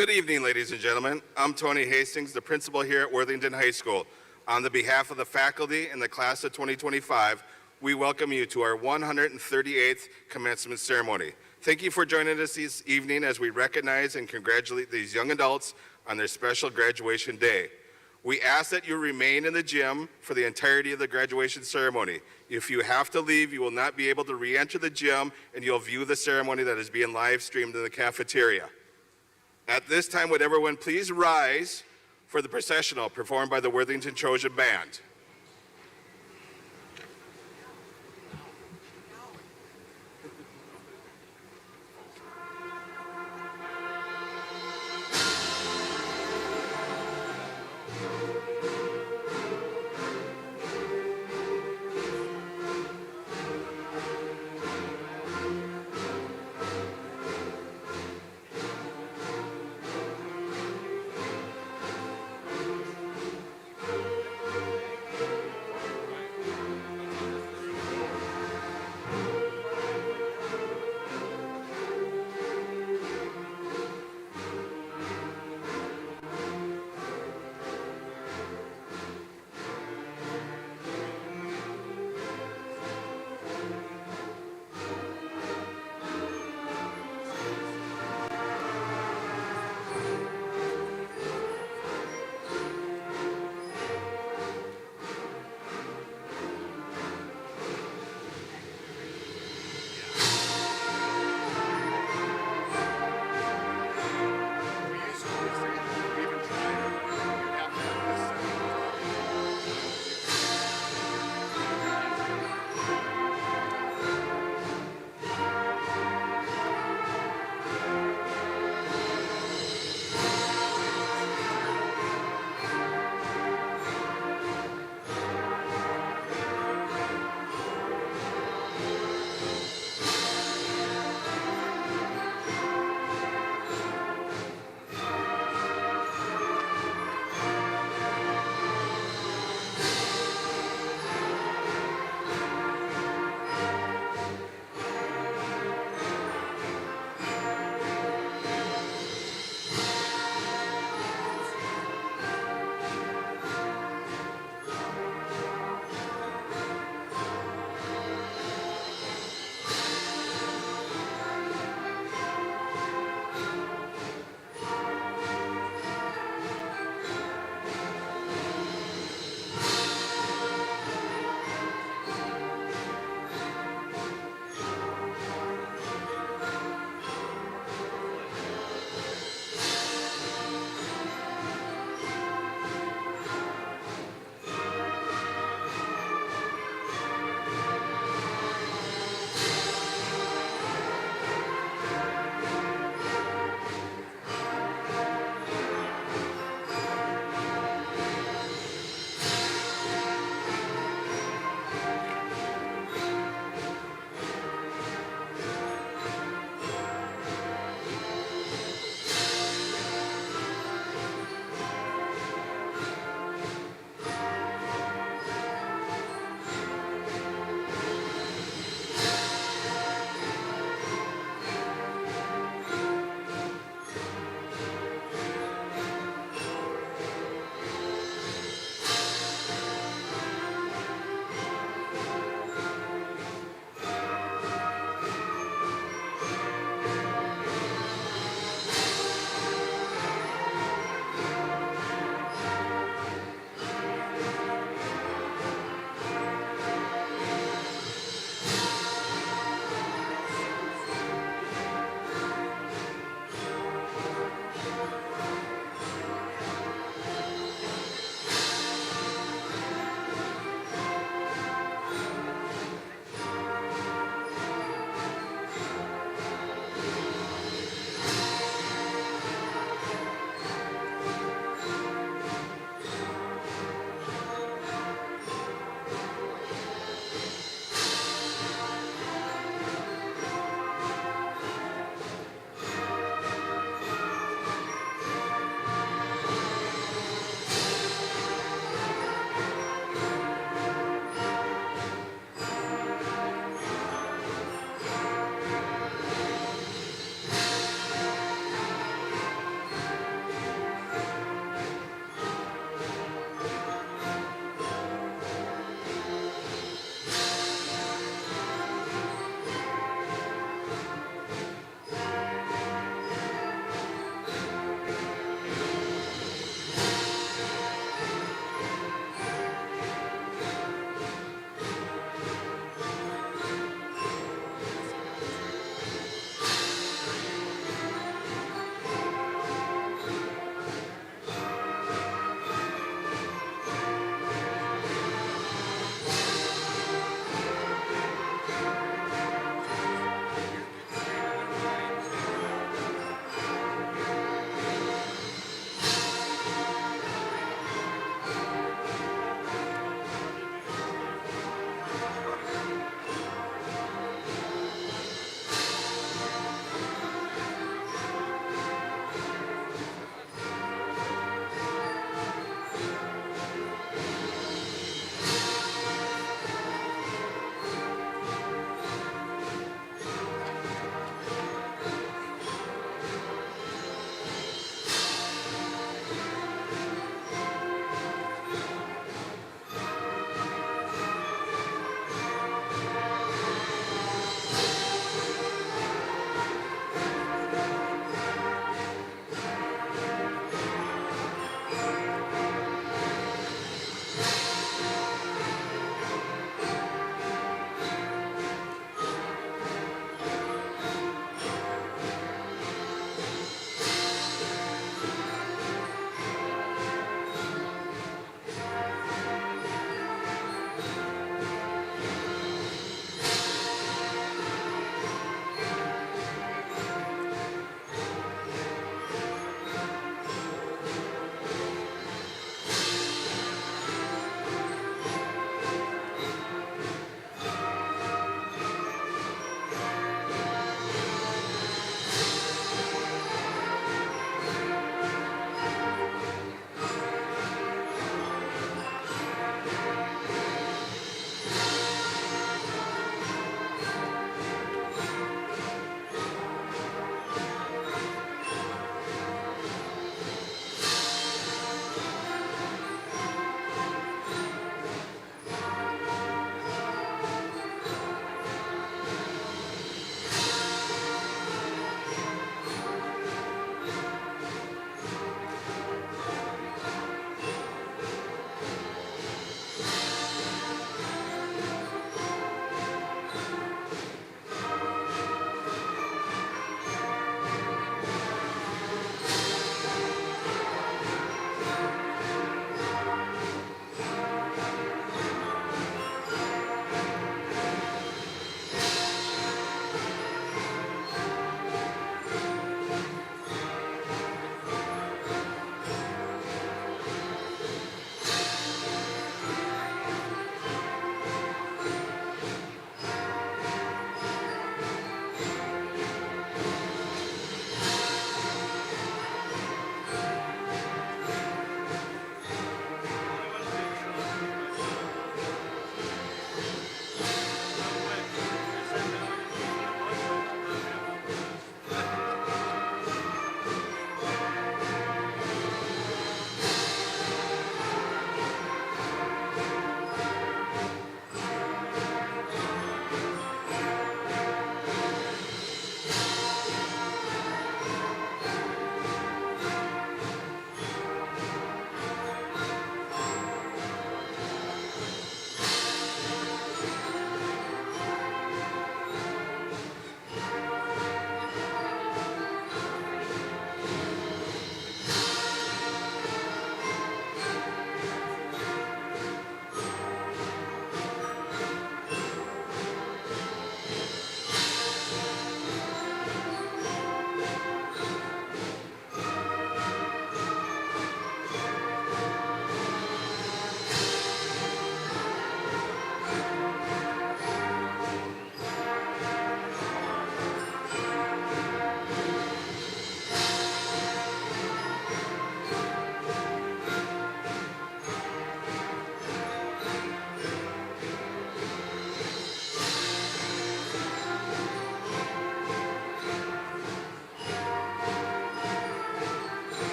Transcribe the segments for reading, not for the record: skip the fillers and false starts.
Good evening, ladies and gentlemen. I'm Tony Hastings, the principal here at Worthington High School. On the behalf of the faculty and the class of 2025, we welcome you to our 138th commencement ceremony. Thank you for joining us this evening as we recognize and congratulate these young adults on their special graduation day. We ask that you remain in the gym for the entirety of the graduation ceremony. If you have to leave, you will not be able to re-enter the gym, and you'll view the ceremony that is being live streamed in the cafeteria. At this time, would everyone please rise for the processional performed by the Worthington Trojan Band.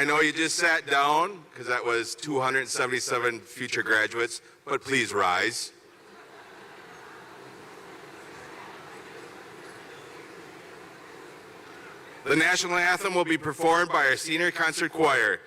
know you just sat down because that was 277 future graduates, but please rise. The national anthem will be performed by our senior concert choir.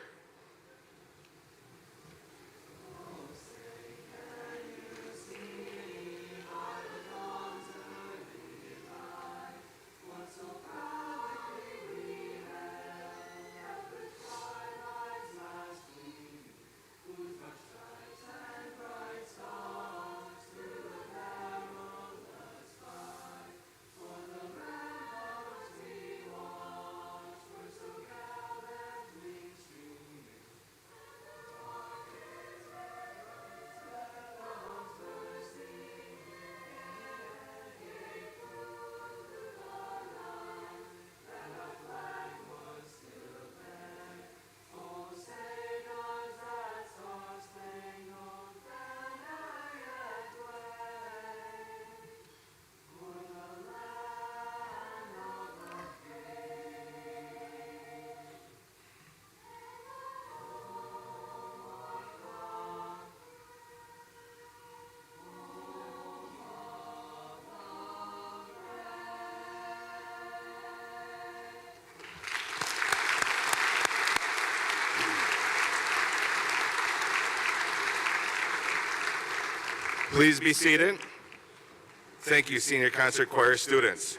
Please be seated. Thank you, senior concert choir students.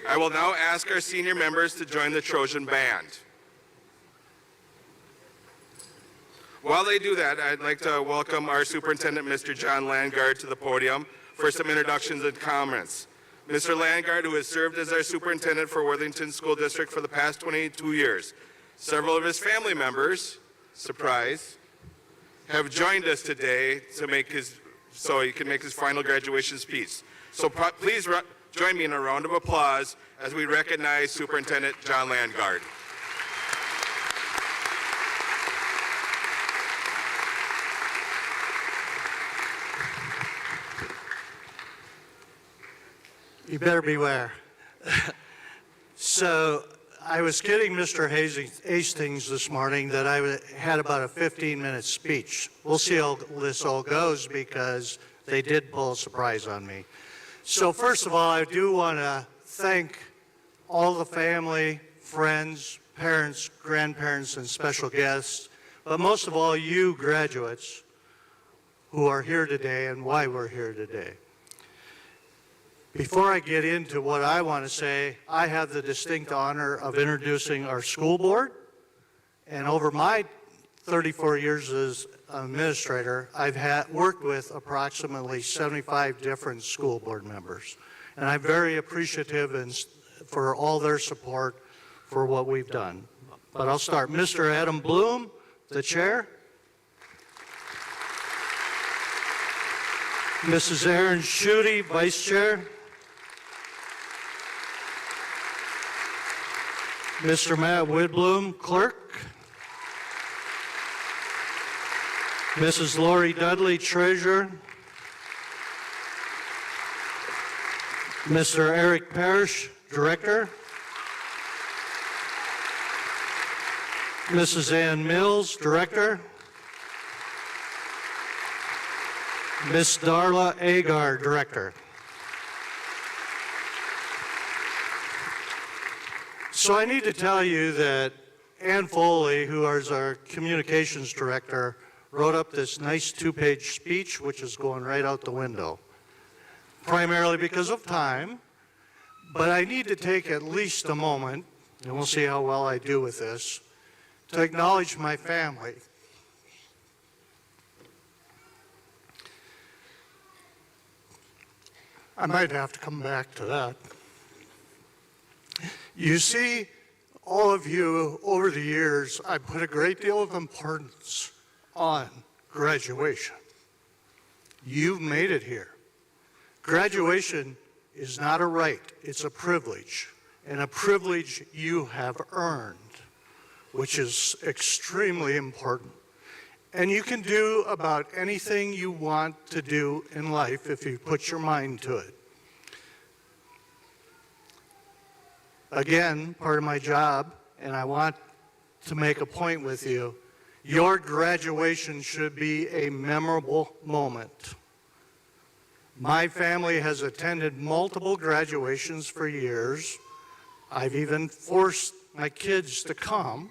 I will now ask our senior members to join the Trojan Band. While they do that, I'd like to welcome our superintendent, Mr. John Landgard, to the podium for some introductions and comments. Mr. Landgard, who has served as our superintendent for Worthington School District for the past 22 years. Several of his family members, surprise, have joined us today so he can make his final graduation speech. So please join me in a round of applause as we recognize Superintendent John Landgard. You better beware. So I was kidding Mr. Hastings this morning that I had about a 15-minute speech. We'll see how this all goes because they did pull a surprise on me. So first of all, I do want to thank all the family, friends, parents, grandparents, and special guests, but most of all you graduates who are here today and why we're here today. Before I get into what I want to say, I have the distinct honor of introducing our school board. And over my 34 years as administrator, I've worked with approximately 75 different school board members. And I'm very appreciative for all their support for what we've done. But I'll start. Mr. Adam Bloom, the chair. Mrs. Erin Schutte, vice chair. Mr. Matt Widblum, clerk. Mrs. Lori Dudley, treasurer. Mr. Eric Parrish, director. Mrs. Ann Mills, director. Miss Darla Agar, director. So I need to tell you that Ann Foley, who is our communications director, wrote up this nice 2-page speech, which is going right out the window, primarily because of time. But I need to take at least a moment, and we'll see how well I do with this, to acknowledge my family. I might have to come back to that. You see, all of you, over the years, I put a great deal of importance on graduation. You've made it here. Graduation is not a right, it's a privilege, and a privilege you have earned, which is extremely important. And you can do about anything you want to do in life if you put your mind to it. Again, part of my job, and I want to make a point with you, your graduation should be a memorable moment. My family has attended multiple graduations for years. I've even forced my kids to come,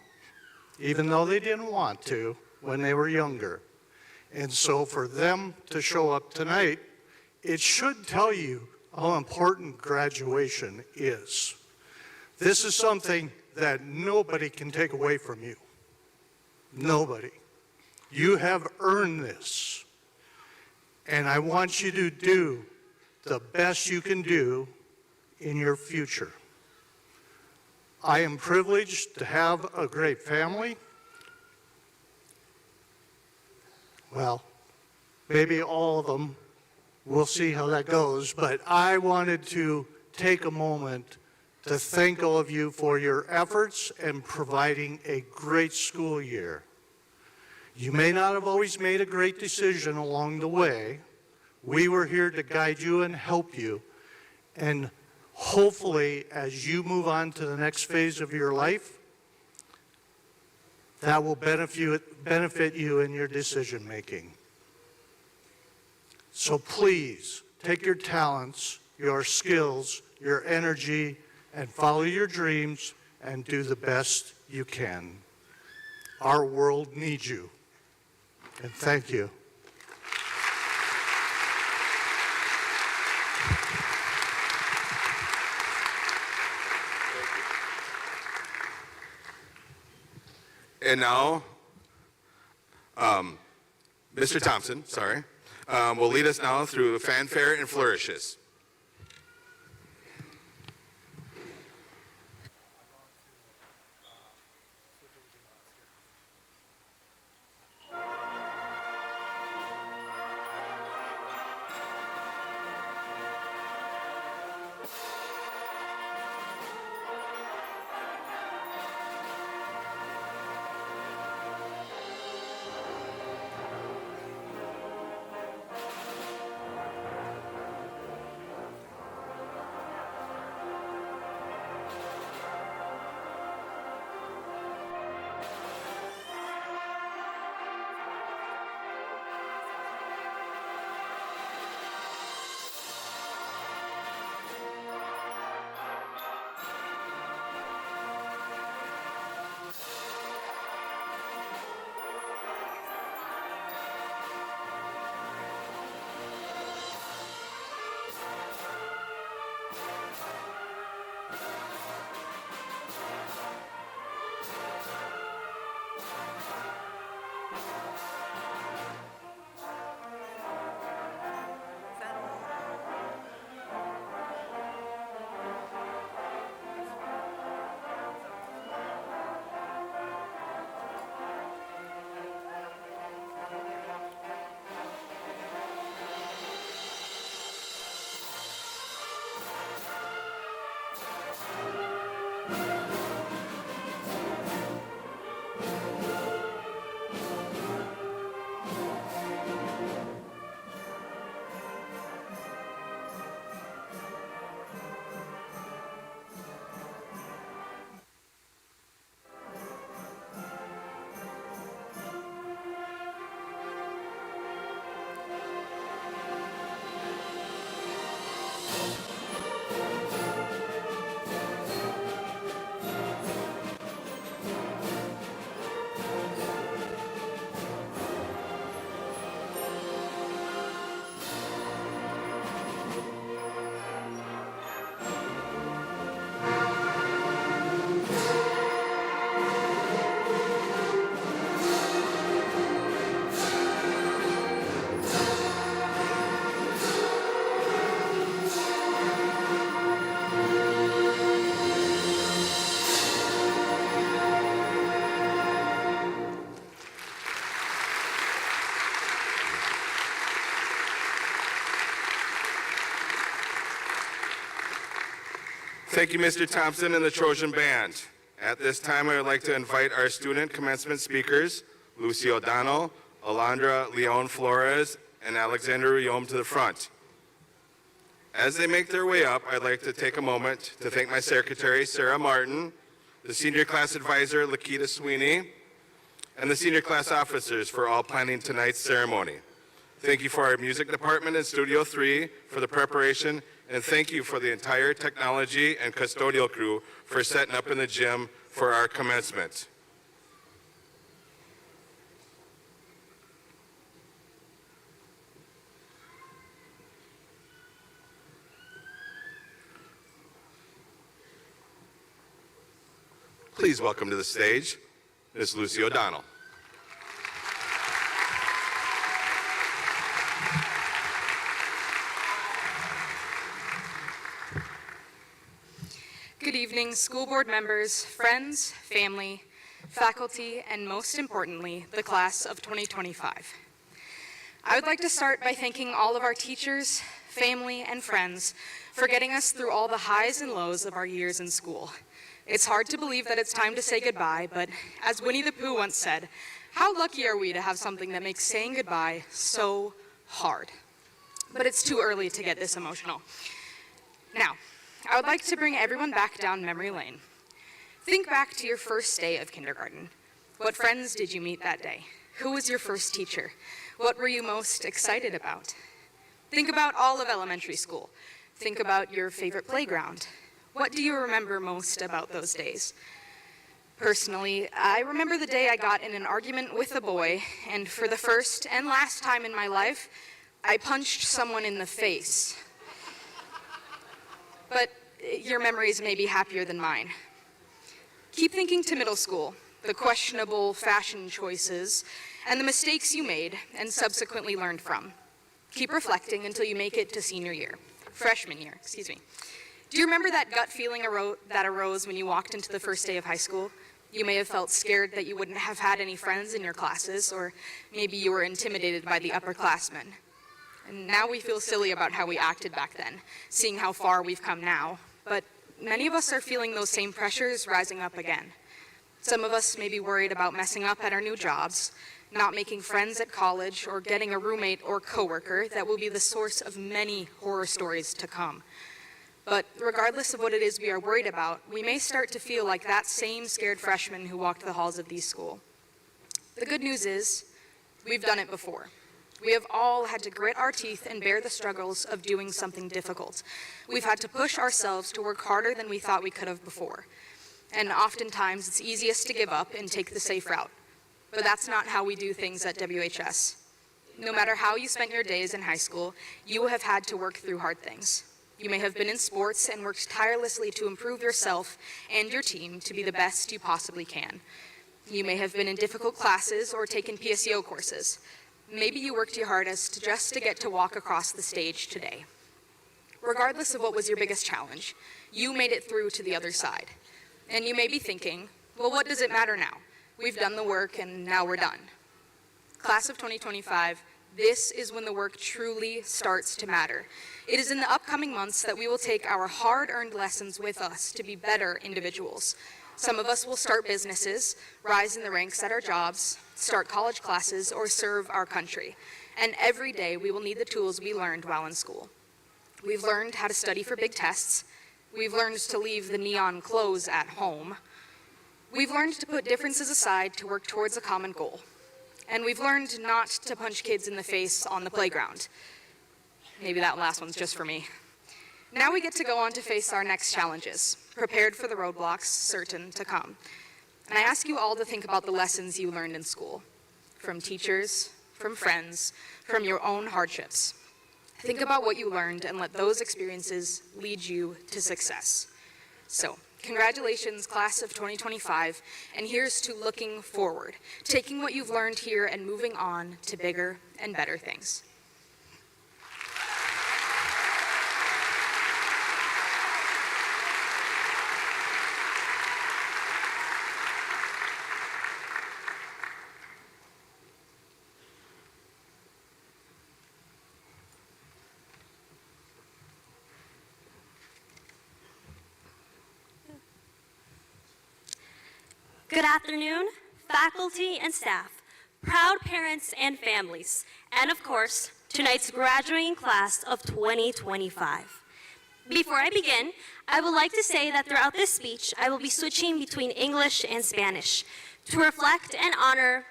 even though they didn't want to when they were younger. And so for them to show up tonight, it should tell you how important graduation is. This is something that nobody can take away from you. Nobody. You have earned this. And I want you to do the best you can do in your future. I am privileged to have a great family. Well, maybe all of them. We'll see how that goes. But I wanted to take a moment to thank all of you for your efforts in providing a great school year. You may not have always made a great decision along the way. We were here to guide you and help you. And hopefully, as you move on to the next phase of your life, that will benefit you in your decision making. So please, take your talents, your skills, your energy, and follow your dreams and do the best you can. Our world needs you. And thank you. And now, Mr. Thompson, will lead us now through fanfare and flourishes. Thank you, Mr. Thompson and the Trojan Band. At this time, I would like to invite our student commencement speakers, Lucy O'Donnell, Alondra Leon Flores, and Alexander Riom to the front. As they make their way up, I'd like to take a moment to thank my secretary, Sarah Martin, the senior class advisor, Lakita Sweeney, and the senior class officers for all planning tonight's ceremony. Thank you for our music department in Studio 3 for the preparation, and thank you for the entire technology and custodial crew for setting up in the gym for our commencement. Please welcome to the stage, Ms. Lucy O'Donnell. Good evening, school board members, friends, family, faculty, and most importantly, the class of 2025. I would like to start by thanking all of our teachers, family, and friends for getting us through all the highs and lows of our years in school. It's hard to believe that it's time to say goodbye, but as Winnie the Pooh once said, how lucky are we to have something that makes saying goodbye so hard? But it's too early to get this emotional. Now, I would like to bring everyone back down memory lane. Think back to your first day of kindergarten. What friends did you meet that day? Who was your first teacher? What were you most excited about? Think about all of elementary school. Think about your favorite playground. What do you remember most about those days? Personally, I remember the day I got in an argument with a boy, and for the first and last time in my life, I punched someone in the face. But your memories may be happier than mine. Keep thinking to middle school, the questionable fashion choices, and the mistakes you made and subsequently learned from. Keep reflecting until you make it to freshman year. Do you remember that gut feeling that arose when you walked into the first day of high school? You may have felt scared that you wouldn't have had any friends in your classes, or maybe you were intimidated by the upperclassmen. And now we feel silly about how we acted back then, seeing how far we've come now. But many of us are feeling those same pressures rising up again. Some of us may be worried about messing up at our new jobs, not making friends at college, or getting a roommate or coworker that will be the source of many horror stories to come. But regardless of what it is we are worried about, we may start to feel like that same scared freshman who walked the halls of these schools. The good news is, we've done it before. We have all had to grit our teeth and bear the struggles of doing something difficult. We've had to push ourselves to work harder than we thought we could have before. And oftentimes, it's easiest to give up and take the safe route. But that's not how we do things at WHS. No matter how you spent your days in high school, you have had to work through hard things. You may have been in sports and worked tirelessly to improve yourself and your team to be the best you possibly can. You may have been in difficult classes or taken PSEO courses. Maybe you worked your hardest just to get to walk across the stage today. Regardless of what was your biggest challenge, you made it through to the other side. And you may be thinking, well, what does it matter now? We've done the work and now we're done. Class of 2025, this is when the work truly starts to matter. It is in the upcoming months that we will take our hard-earned lessons with us to be better individuals. Some of us will start businesses, rise in the ranks at our jobs, start college classes, or serve our country. And every day we will need the tools we learned while in school. We've learned how to study for big tests. We've learned to leave the neon clothes at home. We've learned to put differences aside to work towards a common goal. And we've learned not to punch kids in the face on the playground. Maybe that last one's just for me. Now we get to go on to face our next challenges, prepared for the roadblocks certain to come. And I ask you all to think about the lessons you learned in school, from teachers, from friends, from your own hardships. Think about what you learned and let those experiences lead you to success. So, congratulations, class of 2025, and here's to looking forward, taking what you've learned here and moving on to bigger and better things. Good afternoon, faculty and staff, proud parents and families, and of course, tonight's graduating class of 2025. Before I begin, I would like to say that throughout this speech, I will be switching between English and Spanish to reflect and honor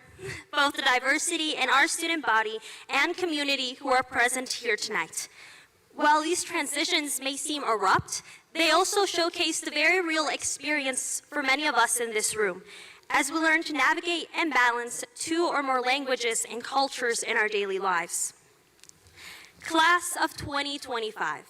both the diversity in our student body and community who are present here tonight. While these transitions may seem abrupt, they also showcase the very real experience for many of us in this room, as we learn to navigate and balance 2 or more languages and cultures in our daily lives. Class of 2025.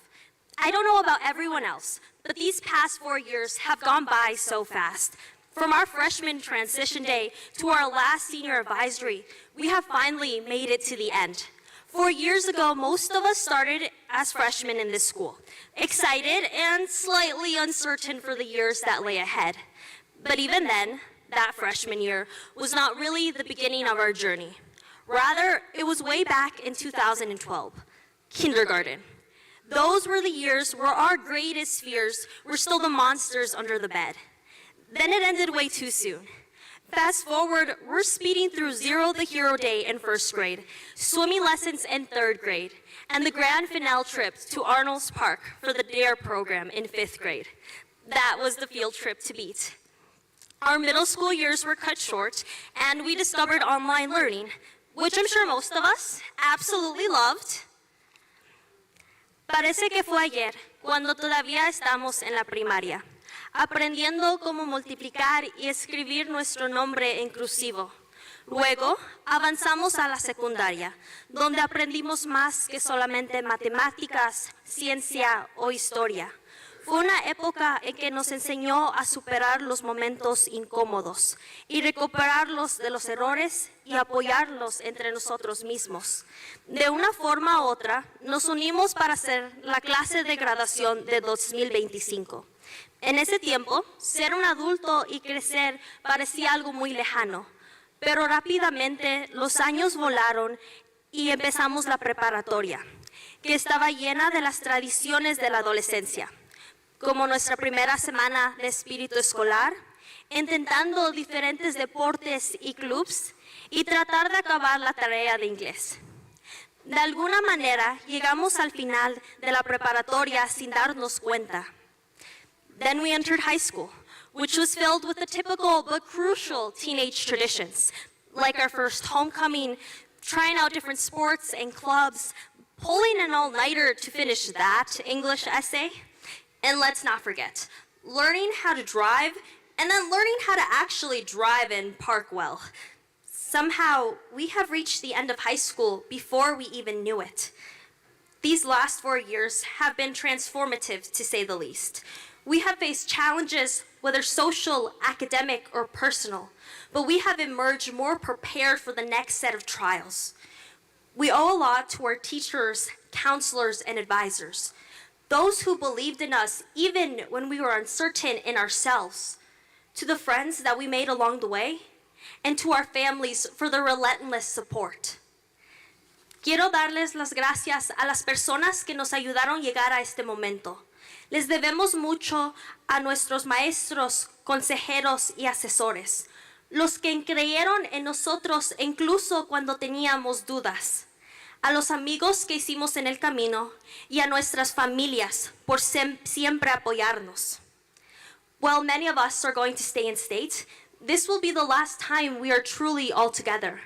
I don't know about everyone else, but these past 4 years have gone by so fast. From our freshman transition day to our last senior advisory, we have finally made it to the end. 4 years ago, most of us started as freshmen in this school, excited and slightly uncertain for the years that lay ahead. But even then, that freshman year was not really the beginning of our journey. Rather, it was way back in 2012, kindergarten. Those were the years where our greatest fears were still the monsters under the bed. Then it ended way too soon. Fast forward, we're speeding through Zero the Hero Day in 1st grade, swimming lessons in 3rd grade, and the grand finale trip to Arnold's Park for the DARE program in 5th grade. That was the field trip to beat. Our middle school years were cut short, and we discovered online learning, which I'm sure most of us absolutely loved. Parece que fue ayer, cuando todavía estamos en la primaria, aprendiendo cómo multiplicar y escribir nuestro nombre inclusivo. Luego, avanzamos a la secundaria, donde aprendimos más que solamente matemáticas, ciencia o historia. Fue una época en que nos enseñó a superar los momentos incómodos y recuperarlos de los errores y apoyarlos entre nosotros mismos. De una forma u otra, nos unimos para hacer la clase de graduación de 2025. En ese tiempo, ser un adulto y crecer parecía algo muy lejano, pero rápidamente los años volaron y empezamos la preparatoria, que estaba llena de las tradiciones de la adolescencia, como nuestra primera semana de espíritu escolar, intentando diferentes deportes y clubs y tratar de acabar la tarea de inglés. De alguna manera, llegamos al final de la preparatoria sin darnos cuenta. Then we entered high school, which was filled with the typical but crucial teenage traditions, like our first homecoming, trying out different sports and clubs, pulling an all-nighter to finish that English essay, and let's not forget, learning how to drive and then learning how to actually drive and park well. Somehow, we have reached the end of high school before we even knew it. These last 4 years have been transformative, to say the least. We have faced challenges, whether social, academic, or personal, but we have emerged more prepared for the next set of trials. We owe a lot to our teachers, counselors, and advisors, those who believed in us even when we were uncertain in ourselves, to the friends that we made along the way, and to our families for their relentless support. Quiero darles las gracias a las personas que nos ayudaron a llegar a este momento. Les debemos mucho a nuestros maestros, consejeros y asesores, los que creyeron en nosotros incluso cuando teníamos dudas, a los amigos que hicimos en el camino y a nuestras familias por siempre apoyarnos. While many of us are going to stay in state, this will be the last time we are truly all together,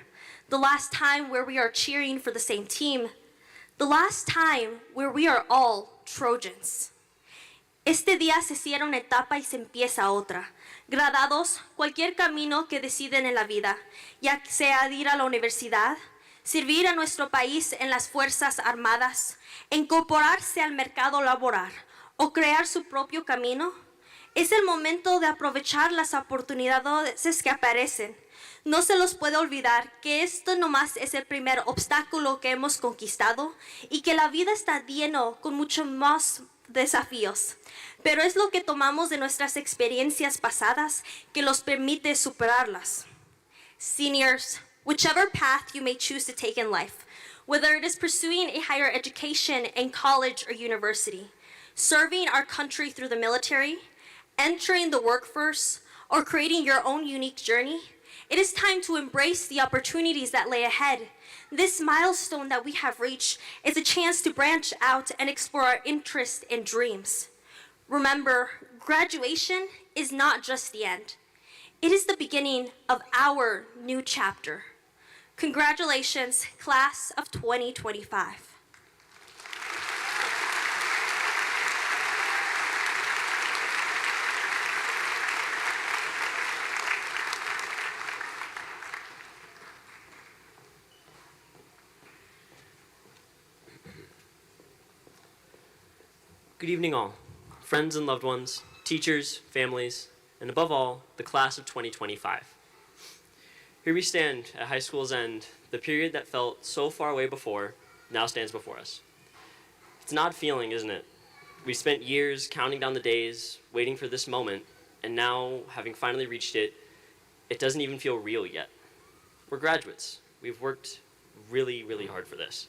the last time where we are cheering for the same team, the last time where we are all Trojans. Este día se cierra una etapa y se empieza otra. Graduados, cualquier camino que deciden en la vida, ya sea ir a la universidad, servir a nuestro país en las Fuerzas Armadas, incorporarse al mercado laboral o crear su propio camino, es el momento de aprovechar las oportunidades que aparecen. No se los puede olvidar que esto nomás es el primer obstáculo que hemos conquistado y que la vida está lleno con muchos más desafíos. Pero es lo que tomamos de nuestras experiencias pasadas que los permite superarlas. Seniors, whichever path you may choose to take in life, whether it is pursuing a higher education in college or university, serving our country through the military, entering the workforce, or creating your own unique journey, It is time to embrace the opportunities that lay ahead. This milestone that we have reached is a chance to branch out and explore our interests and dreams. Remember, graduation is not just the end. It is the beginning of our new chapter. Congratulations, class of 2025. Good evening, all. Friends and loved ones, teachers, families, and above all, the class of 2025. Here we stand at high school's end. The period that felt so far away before now stands before us. It's an odd feeling, isn't it? We spent years counting down the days, waiting for this moment, and now, having finally reached it, it doesn't even feel real yet. We're graduates. We've worked really, really hard for this.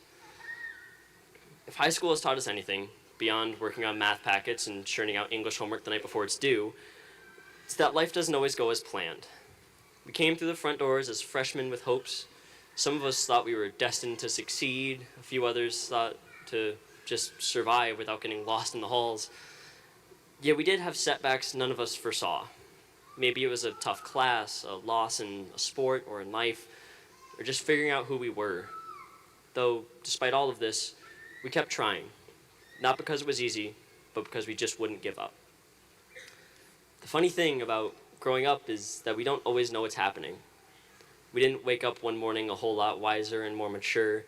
If high school has taught us anything, beyond working on math packets and churning out English homework the night before it's due, it's that life doesn't always go as planned. We came through the front doors as freshmen with hopes. Some of us thought we were destined to succeed. A few others thought to just survive without getting lost in the halls. Yet we did have setbacks none of us foresaw. Maybe it was a tough class, a loss in a sport or in life, or just figuring out who we were. Though, despite all of this, we kept trying. Not because it was easy, but because we just wouldn't give up. The funny thing about growing up is that we don't always know what's happening. We didn't wake up one morning a whole lot wiser and more mature.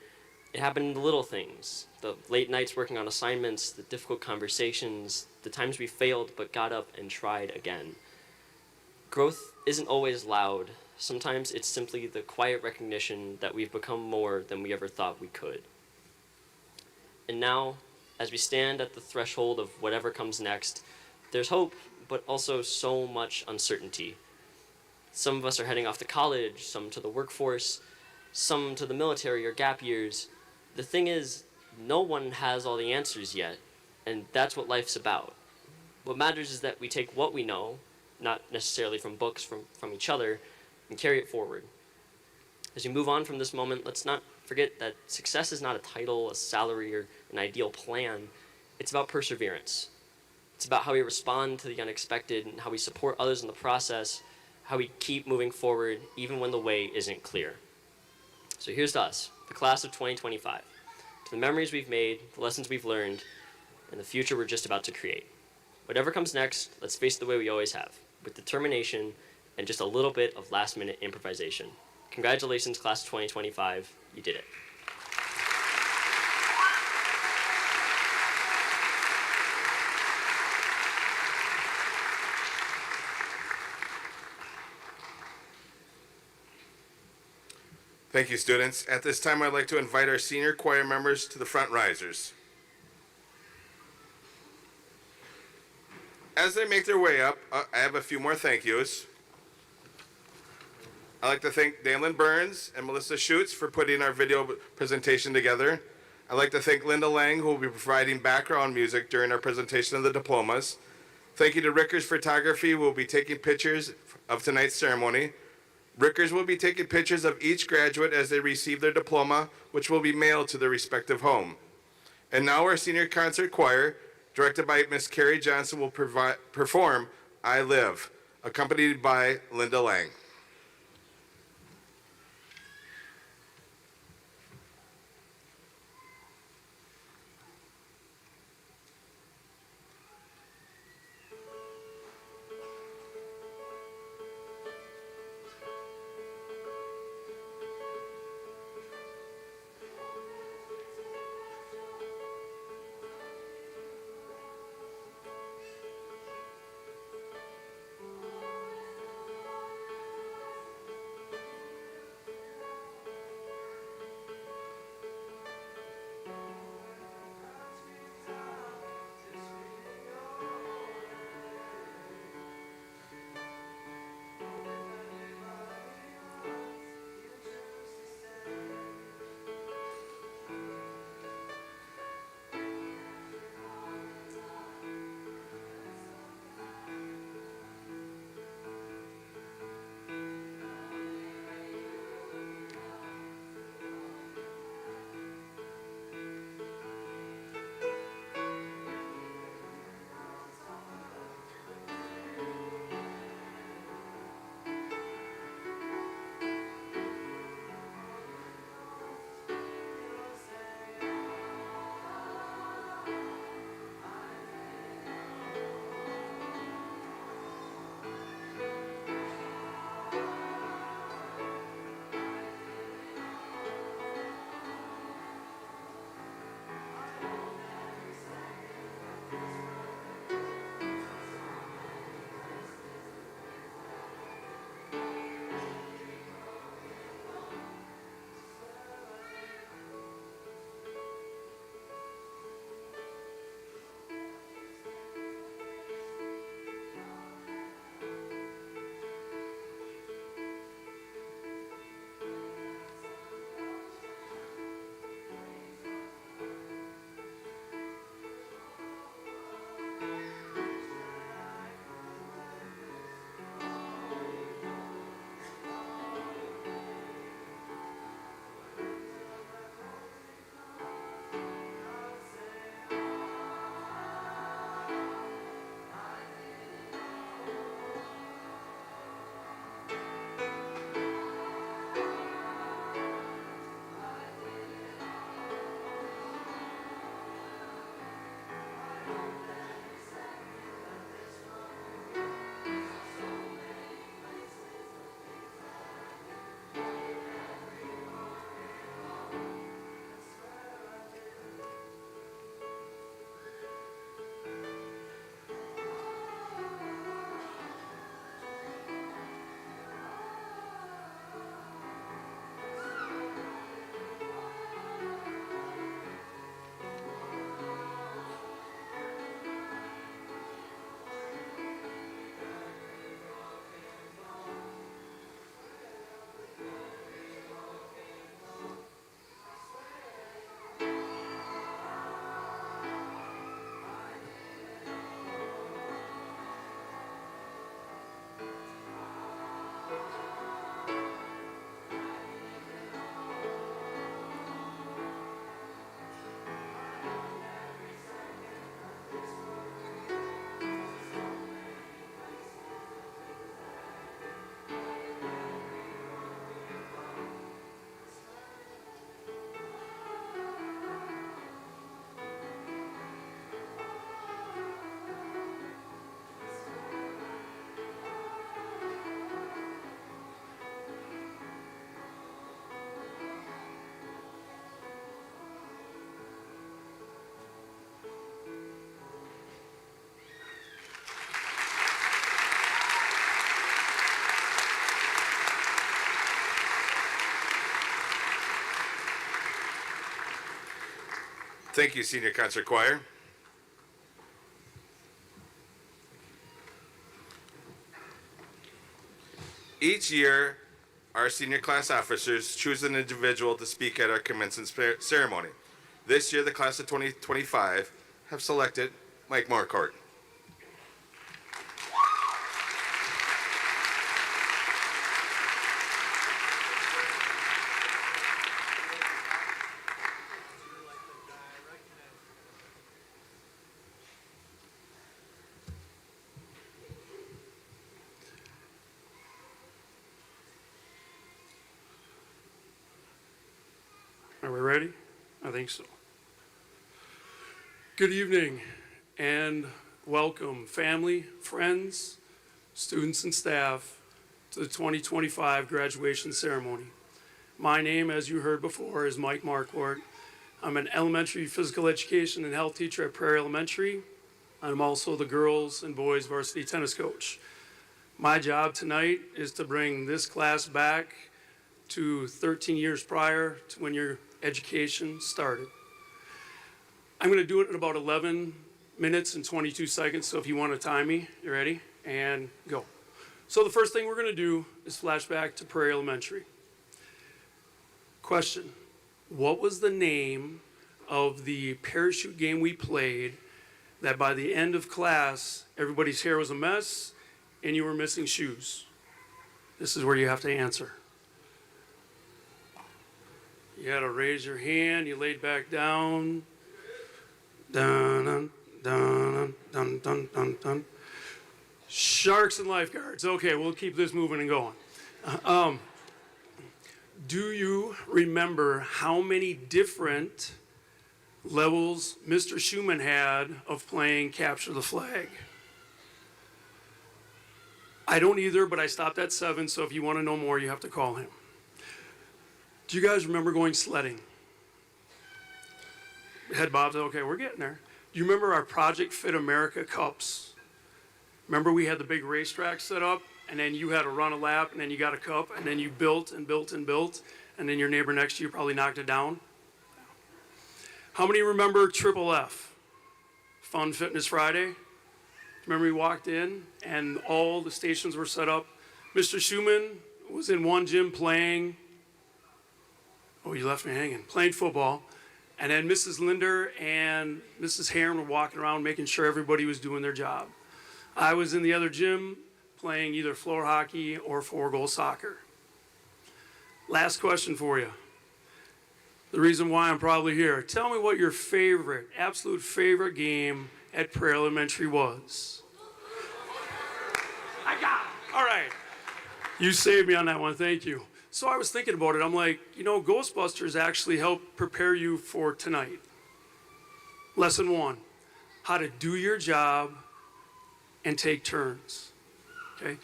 It happened in the little things, the late nights working on assignments, the difficult conversations, the times we failed but got up and tried again. Growth isn't always loud. Sometimes it's simply the quiet recognition that we've become more than we ever thought we could. And now, as we stand at the threshold of whatever comes next, there's hope, but also so much uncertainty. Some of us are heading off to college, some to the workforce, some to the military or gap years. The thing is, no one has all the answers yet, and that's what life's about. What matters is that we take what we know, not necessarily from books, from each other, and carry it forward. As we move on from this moment, let's not forget that success is not a title, a salary, or an ideal plan. It's about perseverance. It's about how we respond to the unexpected and how we support others in the process, how we keep moving forward even when the way isn't clear. So here's to us, the class of 2025, to the memories we've made, the lessons we've learned, and the future we're just about to create. Whatever comes next, let's face it the way we always have, with determination and just a little bit of last-minute improvisation. Congratulations, class of 2025. You did it. Thank you, students. At this time, I'd like to invite our senior choir members to the front risers. As they make their way up, I have a few more thank yous. I'd like to thank Dalen Burns and Melissa Schutz for putting our video presentation together. I'd like to thank Linda Lang, who will be providing background music during our presentation of the diplomas. Thank you to Rickers Photography, who will be taking pictures of tonight's ceremony. Rickers will be taking pictures of each graduate as they receive their diploma, which will be mailed to their respective home. And now our senior concert choir, directed by Miss Carrie Johnson, will perform I Live, accompanied by Linda Lang. Thank you, Senior Concert Choir. Each year, our senior class officers choose an individual to speak at our commencement ceremony. This year, the class of 2025 have selected Mike Marcourt. Are we ready? I think so. Good evening and welcome, family, friends, students, and staff, to the 2025 graduation ceremony. My name, as you heard before, is Mike Marcourt. I'm an elementary physical education and health teacher at Prairie Elementary. I'm also the girls and boys varsity tennis coach. My job tonight is to bring this class back to 13 years prior to when your education started. I'm going to do it in about 11 minutes and 22 seconds, so if you want to time me, you ready? And go. So the first thing we're going to do is flash back to Prairie Elementary. Question: what was the name of the parachute game we played that by the end of class, everybody's hair was a mess and you were missing shoes? This is where you have to answer. You had to raise your hand, you laid back down. Dun, dun, dun, dun, dun, dun, dun. Sharks and lifeguards. Okay, we'll keep this moving and going. Do you remember how many different levels Mr. Schumann had of playing Capture the Flag? I don't either, but I stopped at 7, so if you want to know more, you have to call him. Do you guys remember going sledding? Head bobs, okay, we're getting there. Do you remember our Project Fit America cups? Remember we had the big racetrack set up, and then you had to run a lap, and then you got a cup, and then you built and built and built, and then your neighbor next to you probably knocked it down? How many remember Triple F? Fun Fitness Friday? Remember we walked in, and all the stations were set up. Mr. Schumann was in one gym playing, oh, you left me hanging, playing football. And then Mrs. Linder and Mrs. Heron were walking around making sure everybody was doing their job. I was in the other gym playing either floor hockey or 4-goal soccer. Last question for you. The reason why I'm probably here. Tell me what your favorite, absolute favorite game at Prairie Elementary was. I got it. All right. You saved me on that one. Thank you. So I was thinking about it. I'm like, you know, Ghostbusters actually helped prepare you for tonight. Lesson 1, how to do your job and take turns. Okay?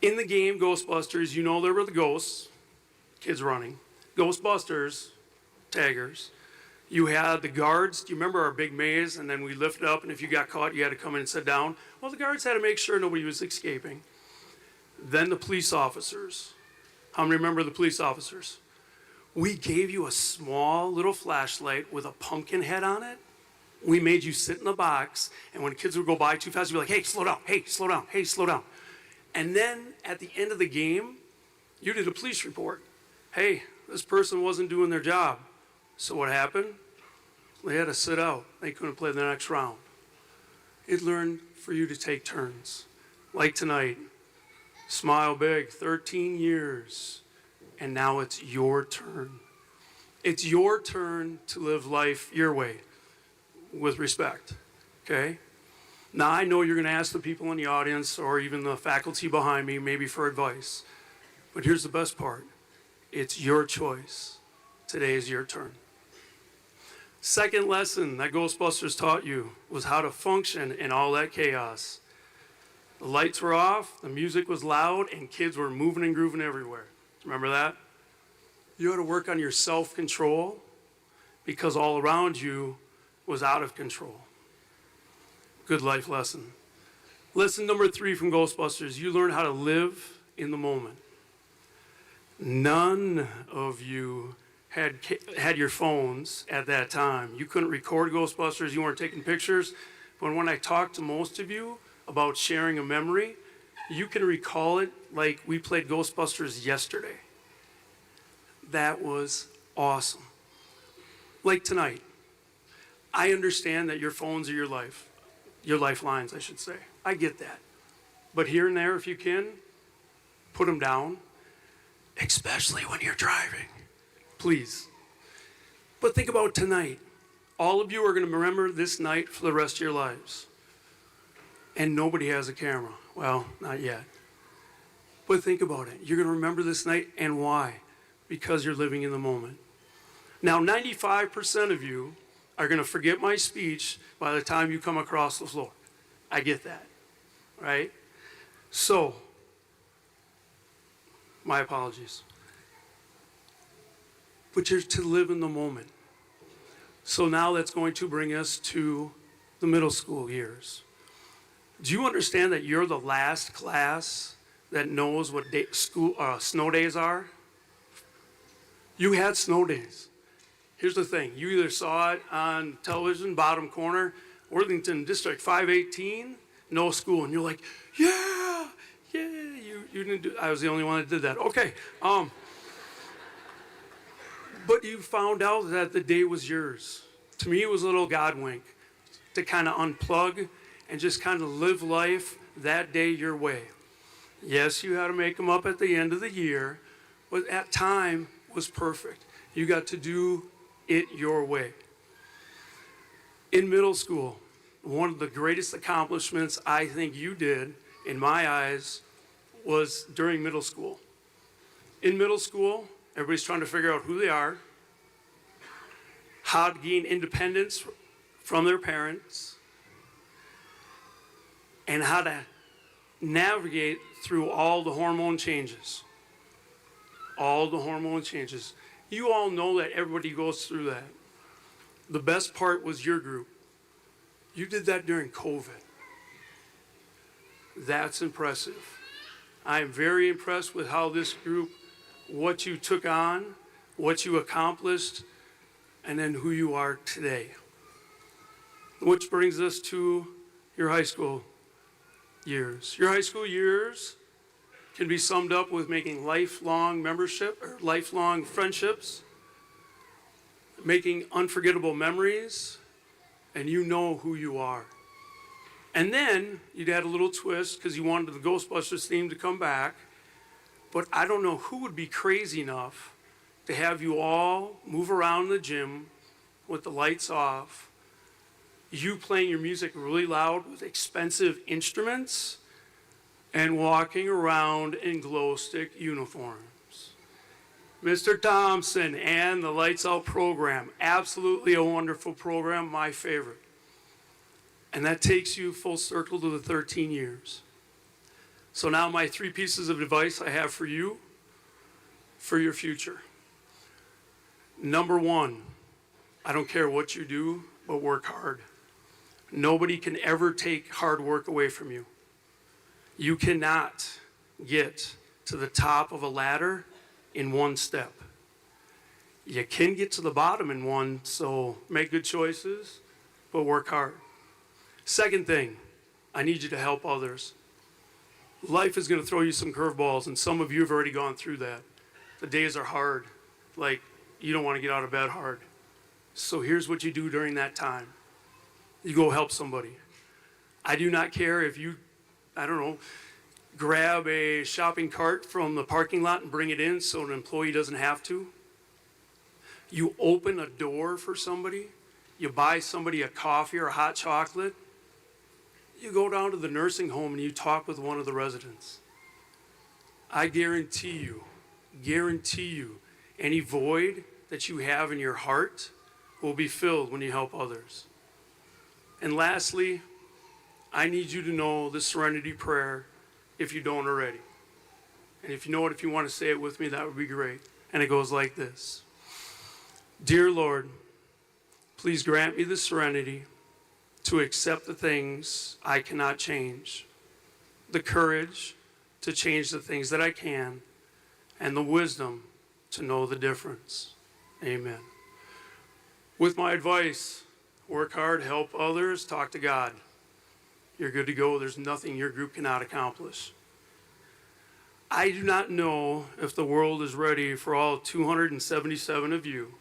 In the game Ghostbusters, you know there were the ghosts, kids running. Ghostbusters, taggers. You had the guards. Do you remember our big maze? And then we lifted up, and if you got caught, you had to come in and sit down. Well, the guards had to make sure nobody was escaping. Then the police officers. How many remember the police officers? We gave you a small little flashlight with a pumpkin head on it. We made you sit in the box, and when kids would go by too fast, you'd be like, hey, slow down, hey, slow down, hey, slow down. And then at the end of the game, you did a police report. Hey, this person wasn't doing their job. So what happened? They had to sit out. They couldn't play the next round. It learned for you to take turns. Like tonight. Smile big, 13 years, and now it's your turn. It's your turn to live life your way, with respect, okay? Now, I know you're going to ask the people in the audience or even the faculty behind me maybe for advice, but here's the best part. It's your choice. Today is your turn. Second lesson that Ghostbusters taught you was how to function in all that chaos. The lights were off, the music was loud, and kids were moving and grooving everywhere. Remember that? You had to work on your self-control because all around you was out of control. Good life lesson. Lesson number 3 from Ghostbusters, you learn how to live in the moment. None of you had your phones at that time. You couldn't record Ghostbusters, you weren't taking pictures. But when I talk to most of you about sharing a memory, you can recall it like we played Ghostbusters yesterday. That was awesome. Like tonight, I understand that your phones are your lifelines, I should say. I get that. But here and there, if you can, put them down, especially when you're driving, please. But think about tonight. All of you are going to remember this night for the rest of your lives. And nobody has a camera. Well, not yet. But think about it. You're going to remember this night, and why? Because you're living in the moment. Now, 95% of you are going to forget my speech by the time you come across the floor. I get that, right? So, my apologies. But you're to live in the moment. So now that's going to bring us to the middle school years. Do you understand that you're the last class that knows what snow days are? You had snow days. Here's the thing. You either saw it on television, bottom corner, Worthington District 518, no school. And you're like, yeah, you didn't do, I was the only one that did that. Okay. But you found out that the day was yours. To me, it was a little God wink to kind of unplug and just kind of live life that day your way. Yes, you had to make them up at the end of the year, but that time was perfect. You got to do it your way. In middle school, one of the greatest accomplishments I think you did, in my eyes, was during middle school. In middle school, everybody's trying to figure out who they are, how to gain independence from their parents, and how to navigate through all the hormone changes. All the hormone changes. You all know that everybody goes through that. The best part was your group. You did that during COVID. That's impressive. I am very impressed with how this group, what you took on, what you accomplished, and then who you are today. Which brings us to your high school years. Your high school years can be summed up with making lifelong lifelong friendships, making unforgettable memories, and you know who you are. And then you'd add a little twist because you wanted the Ghostbusters theme to come back. But I don't know who would be crazy enough to have you all move around the gym with the lights off, you playing your music really loud with expensive instruments, and walking around in glow stick uniforms. Mr. Thompson and the Lights Out program, absolutely a wonderful program, my favorite. And that takes you full circle to the 13 years. So now my 3 pieces of advice I have for you for your future. Number 1, I don't care what you do, but work hard. Nobody can ever take hard work away from you. You cannot get to the top of a ladder in one step. You can get to the bottom in one, so make good choices, but work hard. Second thing, I need you to help others. Life is going to throw you some curveballs, and some of you have already gone through that. The days are hard, like you don't want to get out of bed hard. So here's what you do during that time. You go help somebody. I do not care if you, grab a shopping cart from the parking lot and bring it in so an employee doesn't have to. You open a door for somebody. You buy somebody a coffee or a hot chocolate. You go down to the nursing home and you talk with one of the residents. I guarantee you, any void that you have in your heart will be filled when you help others. And lastly, I need you to know the Serenity Prayer if you don't already. And if you know it, if you want to say it with me, that would be great. And it goes like this. Dear Lord, please grant me the serenity to accept the things I cannot change, the courage to change the things that I can, and the wisdom to know the difference. Amen. With my advice, work hard, help others, talk to God. You're good to go. There's nothing your group cannot accomplish. I do not know if the world is ready for all 277 of you,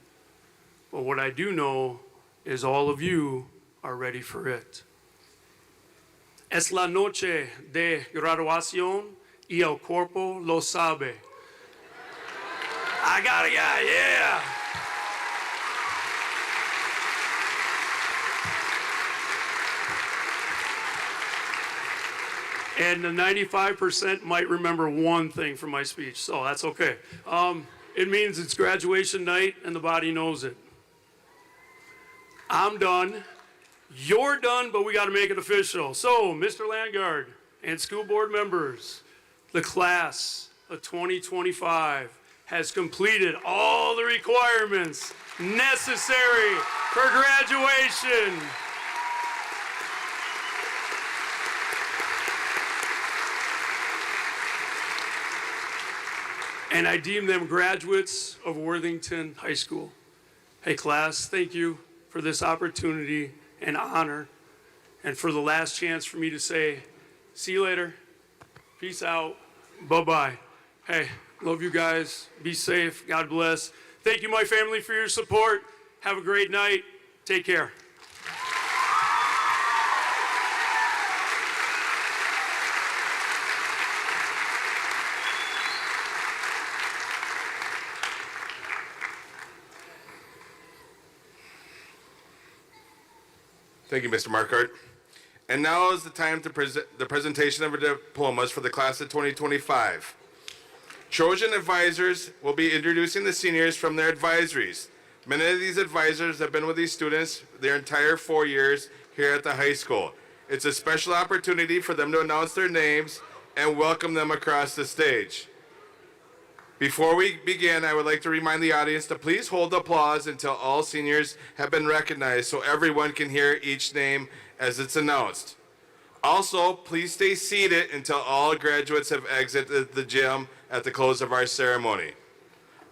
but what I do know is all of you are ready for it. Es la noche de graduación y el cuerpo lo sabe. I got a guy, yeah. And the 95% might remember one thing from my speech, so that's okay. It means it's graduation night and the body knows it. I'm done. You're done, but we got to make it official. So, Mr. Landgard and school board members, the class of 2025 has completed all the requirements necessary for graduation. And I deem them graduates of Worthington High School. Hey class, thank you for this opportunity and honor, and for the last chance for me to say, see you later, peace out, bye-bye. Hey, love you guys, be safe, God bless. Thank you, my family, for your support. Have a great night, take care. Thank you, Mr. Markart. And now is the time to present the presentation of our diplomas for the class of 2025. Trojan advisors will be introducing the seniors from their advisories. Many of these advisors have been with these students their entire 4 years here at the high school. It's a special opportunity for them to announce their names and welcome them across the stage. Before we begin, I would like to remind the audience to please hold applause until all seniors have been recognized so everyone can hear each name as it's announced. Also, please stay seated until all graduates have exited the gym at the close of our ceremony.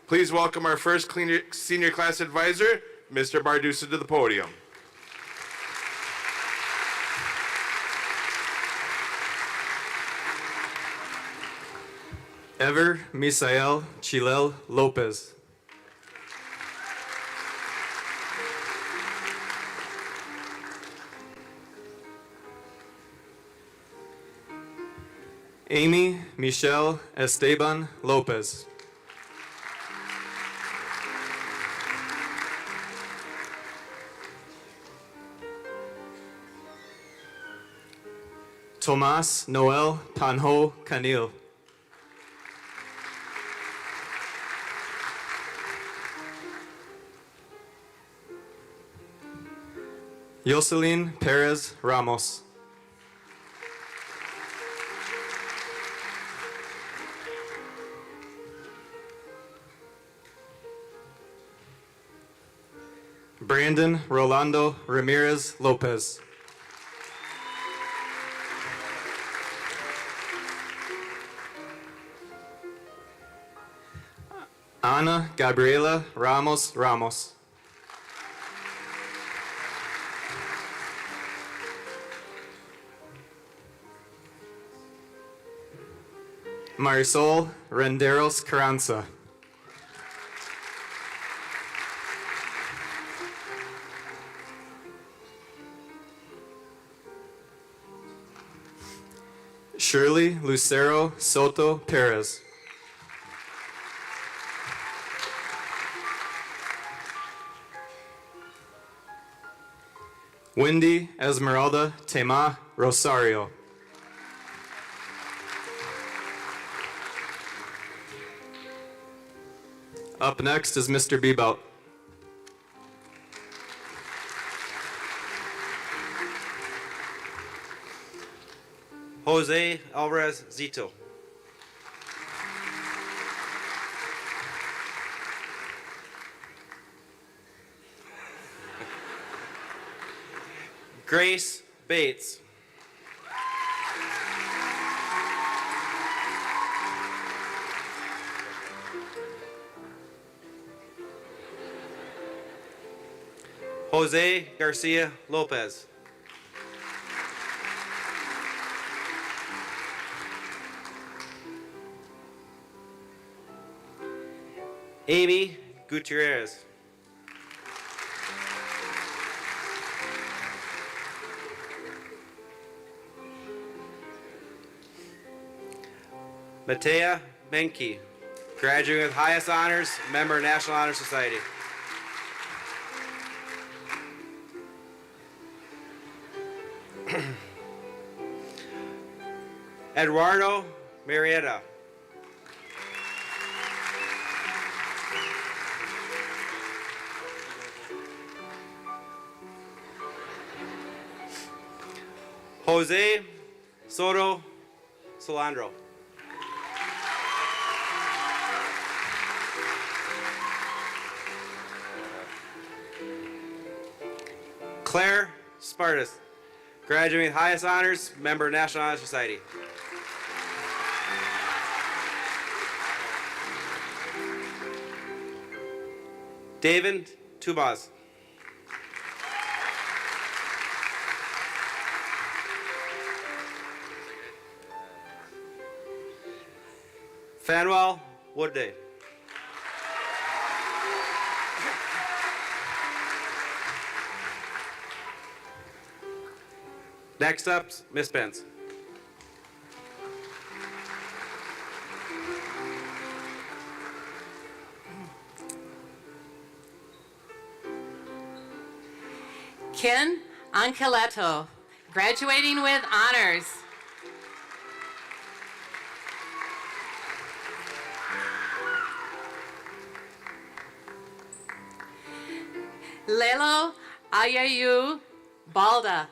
Please welcome our first senior class advisor, Mr. Bardusa, to the podium. Ever Misael Chilel Lopez. Amy Michelle Esteban Lopez. Tomas Noel Panjo Canil. Jocelyn Perez Ramos. Brandon Rolando Ramirez Lopez. Ana Gabriela Ramos Ramos. Marisol Renderos Carranza. Shirley Lucero Soto Perez. Wendy Esmeralda Tema Rosario. Up next is Mr. Bebout. Jose Alvarez Zito. Grace Bates. Jose Garcia Lopez. Amy Gutierrez. Matea Menke, graduating with highest honors, member National Honor Society. Eduardo Marietta. Jose Soto Solandro. Claire Spartus, graduating with highest honors, member National Honor Society. David Tubas. Fanwell Woodday. Next up, Miss Benz. Ken Anceletto, graduating with honors. Lelo Ayayu Balda.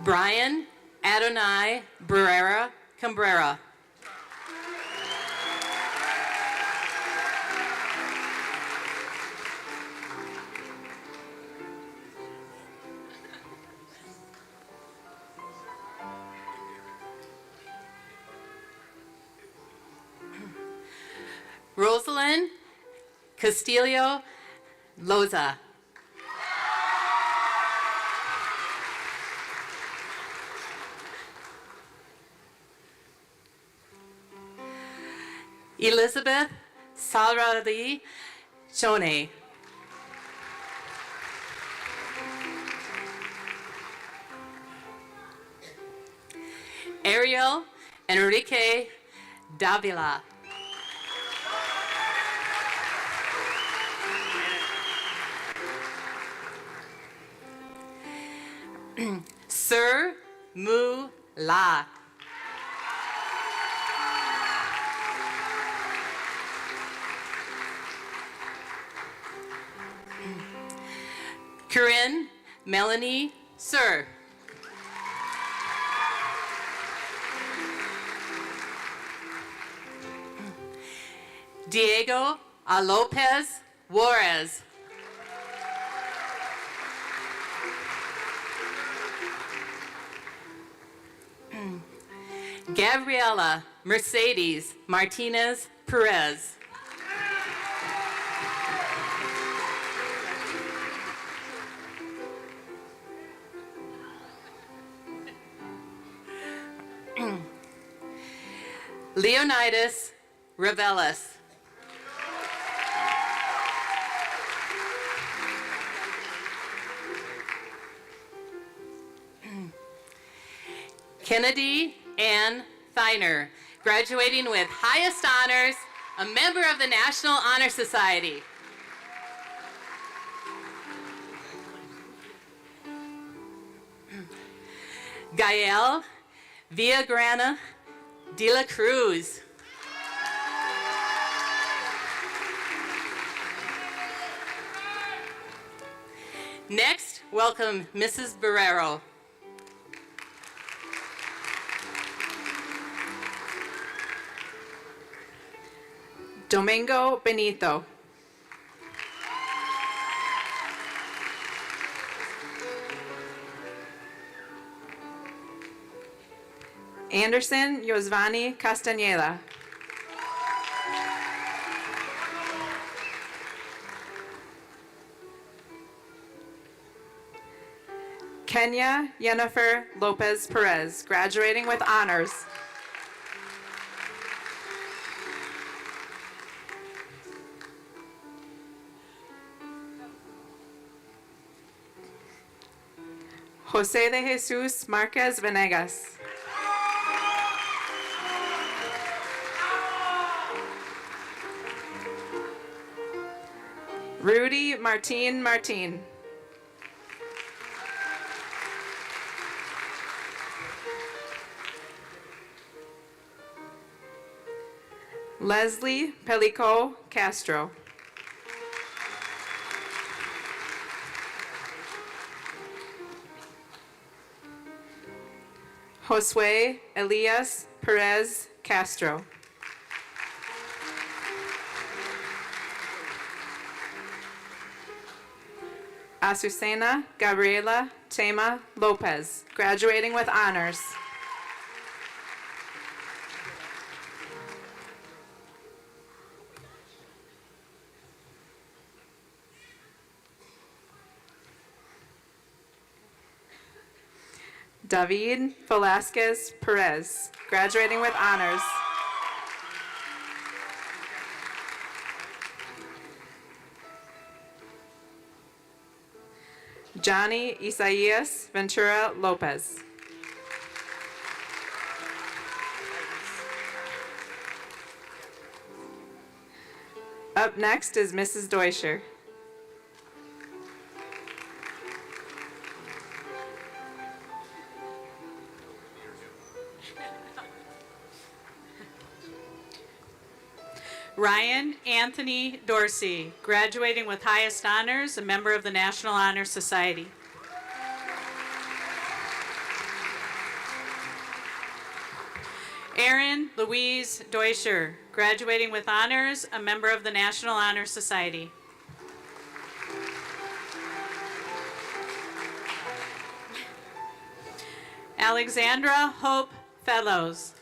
Brian Adonai Barrera Cambrera. Rosalind Castillo Loza. Elizabeth Salradi Chone. Ariel Enrique Davila. Sir Mu La. Corinne Melanie Sir. Diego A. Lopez Juarez. Gabriela Mercedes Martinez Perez. Leonidas Revelis. Kennedy Ann Thiner, graduating with highest honors, a member of the National Honor Society. Gael Villagrana de la Cruz. Next, welcome Mrs. Barrero. Domingo Benito. Anderson Yosvani Castañeda. Kenya Jennifer Lopez Perez, graduating with honors. José de Jesus Marquez Venegas. Rudy Martin Martin. Leslie Pelico Castro. Josue Elias Perez Castro. Azucena Gabriela Tema Lopez, graduating with honors. David Velasquez Perez, graduating with honors. Johnny Isaias Ventura Lopez. Up next is Mrs. Deutscher. Ryan Anthony Dorsey, graduating with highest honors, a member of the National Honor Society. Erin Louise Deutscher, graduating with honors, a member of the National Honor Society. Alexandra Hope Fellows.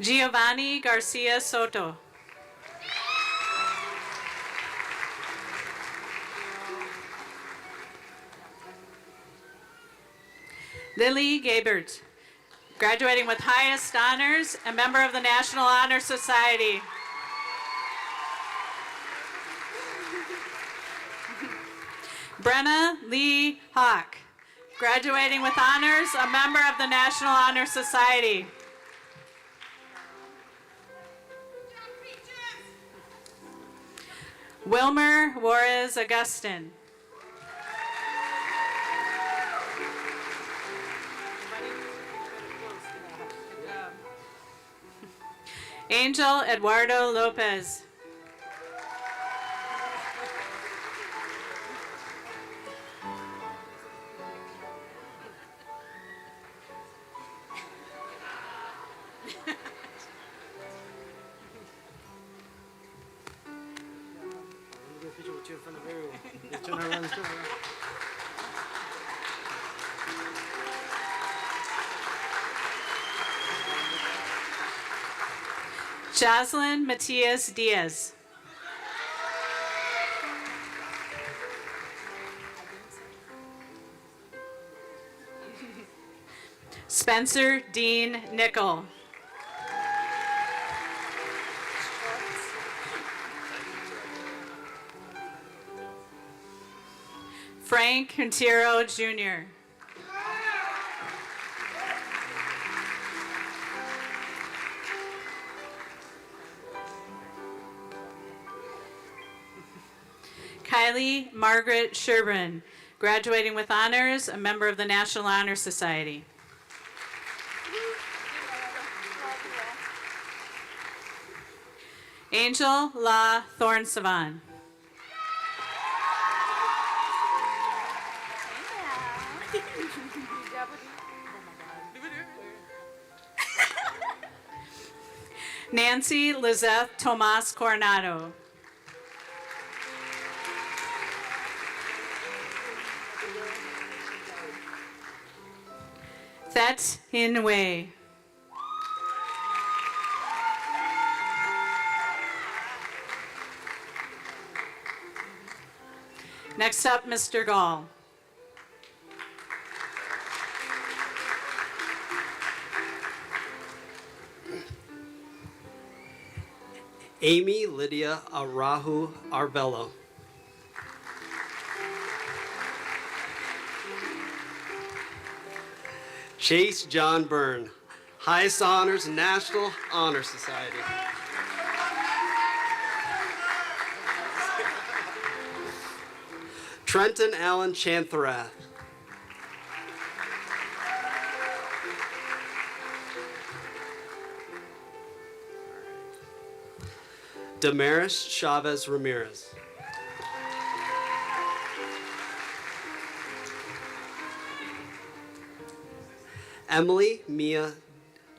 Giovanni Garcia Soto. Lily Gabert, graduating with highest honors, a member of the National Honor Society. Brenna Lee Hawk, graduating with honors, a member of the National Honor Society. Wilmer Juarez Augustin. Angel Eduardo Lopez. Jocelyn Matias Diaz. Spencer Dean Nickel. Frank Quintero Jr. Kylie Margaret Sherburne, graduating with honors, a member of the National Honor Society. Angel La Thornsavan. Nancy Lizeth Tomas Coronado. Thet Hin Wei. Next up, Mr. Gall. Amy Lydia Arahu Arvello. Chase John Byrne, highest honors, National Honor Society. Trenton Allen Chanthrath. Damaris Chavez Ramirez. Emily Mia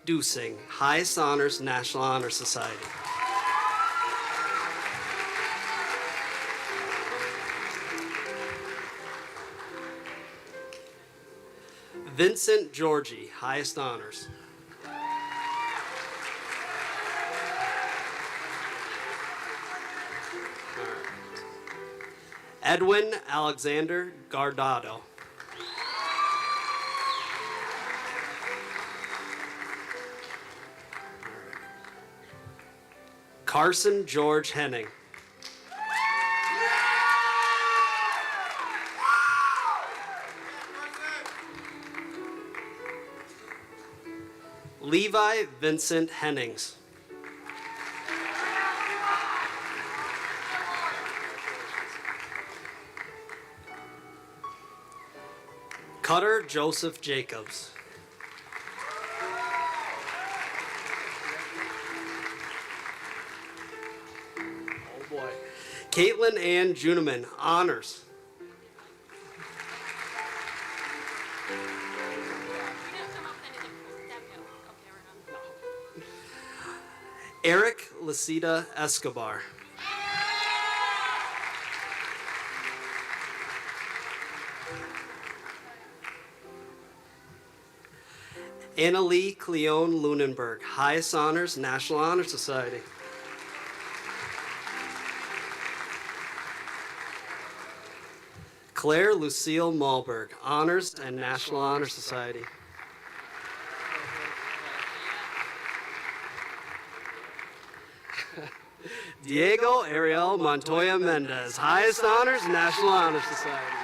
Dusing, highest honors, National Honor Society. Vincent Georgie, highest honors. Edwin Alexander Gardado. Carson George Henning. Levi Vincent Hennings. Cutter Joseph Jacobs. Oh boy. Caitlin Ann Juneman, honors. Eric Lasita Escobar. Annalie Cleone Lunenberg, highest honors, National Honor Society. Claire Lucille Malberg, honors and National Honor Society. Diego Ariel Montoya Mendez, highest honors, National Honor Society.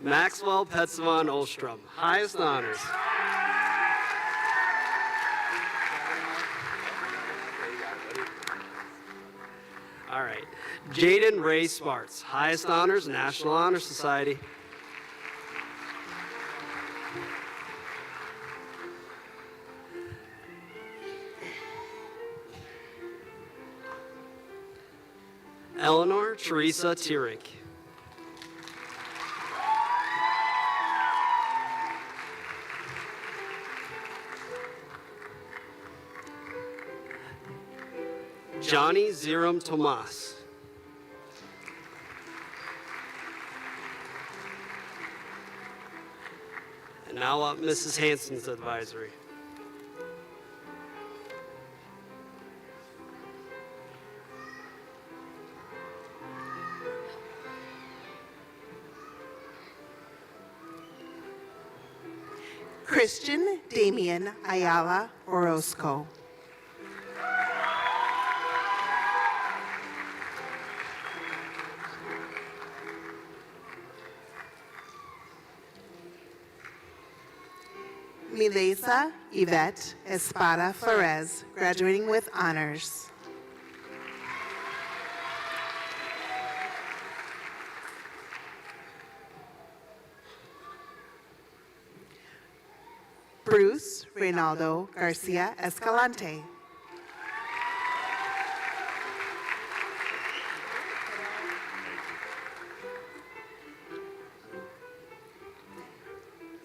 Maxwell Petsavan Ostrom, highest honors. All right. Jaden Ray Sparts, highest honors, National Honor Society. Eleanor Teresa Tierink. Johnny Zeram Tomas. And now up Mrs. Hanson's advisory. Christian Damian Ayala Orozco. Milesa Yvette Espada Flores, graduating with honors. Bruce Reynaldo Garcia Escalante.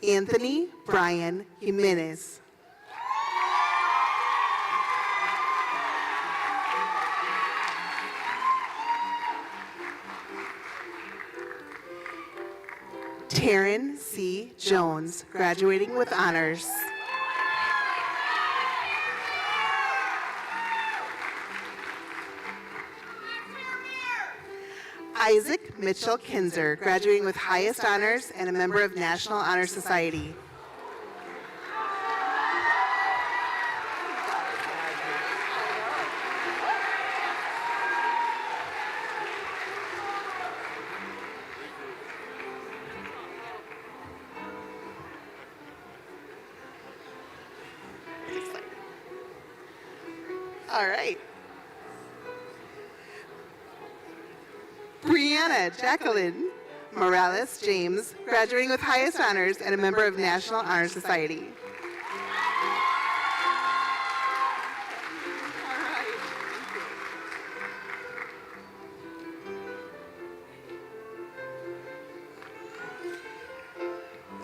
Anthony Brian Jimenez. Taryn C. Jones, graduating with honors. Isaac Mitchell Kinzer, graduating with highest honors and a member of National Honor Society. All right. Brianna Jacqueline Morales James, graduating with highest honors and a member of National Honor Society.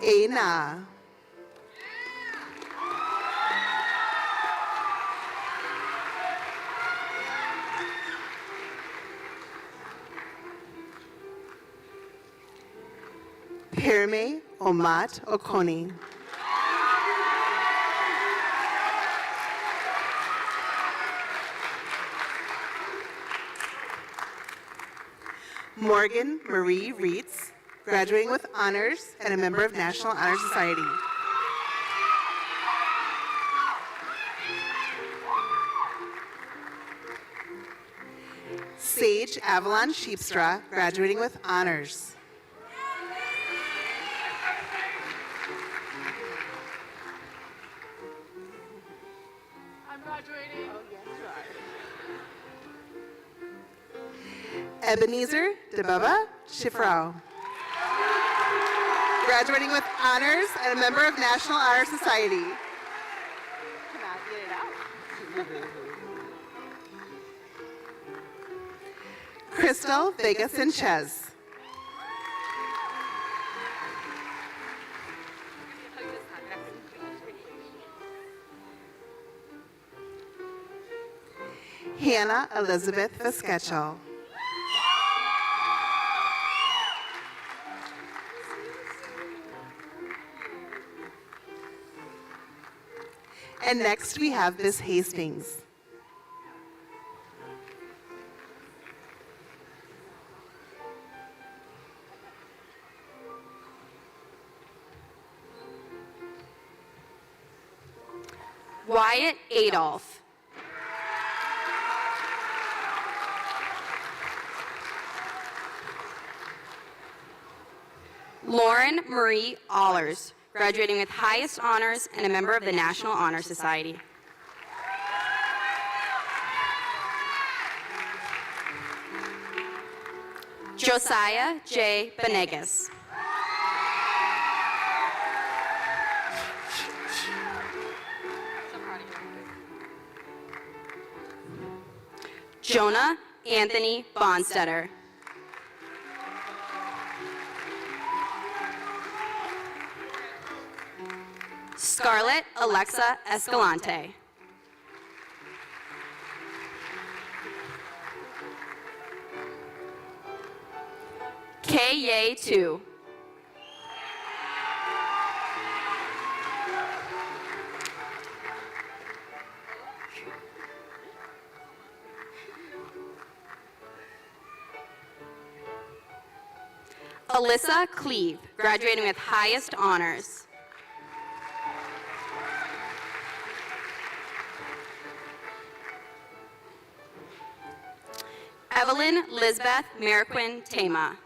Aina. Perme Omat Okoni. Morgan Marie Reitz, graduating with honors and a member of National Honor Society. Sage Avalon Sheepstra, graduating with honors. Ebenezer Debaba Shifrao, graduating with honors and a member of National Honor Society. Cannot get it out. Crystal Vega Sanchez. Hannah Elizabeth Vesquecho. And next we have Miss Hastings. Wyatt Adolph. Lauren Marie Allers, graduating with highest honors and a member of the National Honor Society. Josiah J. Benegas. Jonah Anthony Bonstetter. Scarlett Alexa Escalante. K. Ye Tu. Alyssa Cleve, graduating with highest honors. Evelyn Lisbeth Mariquin Tama.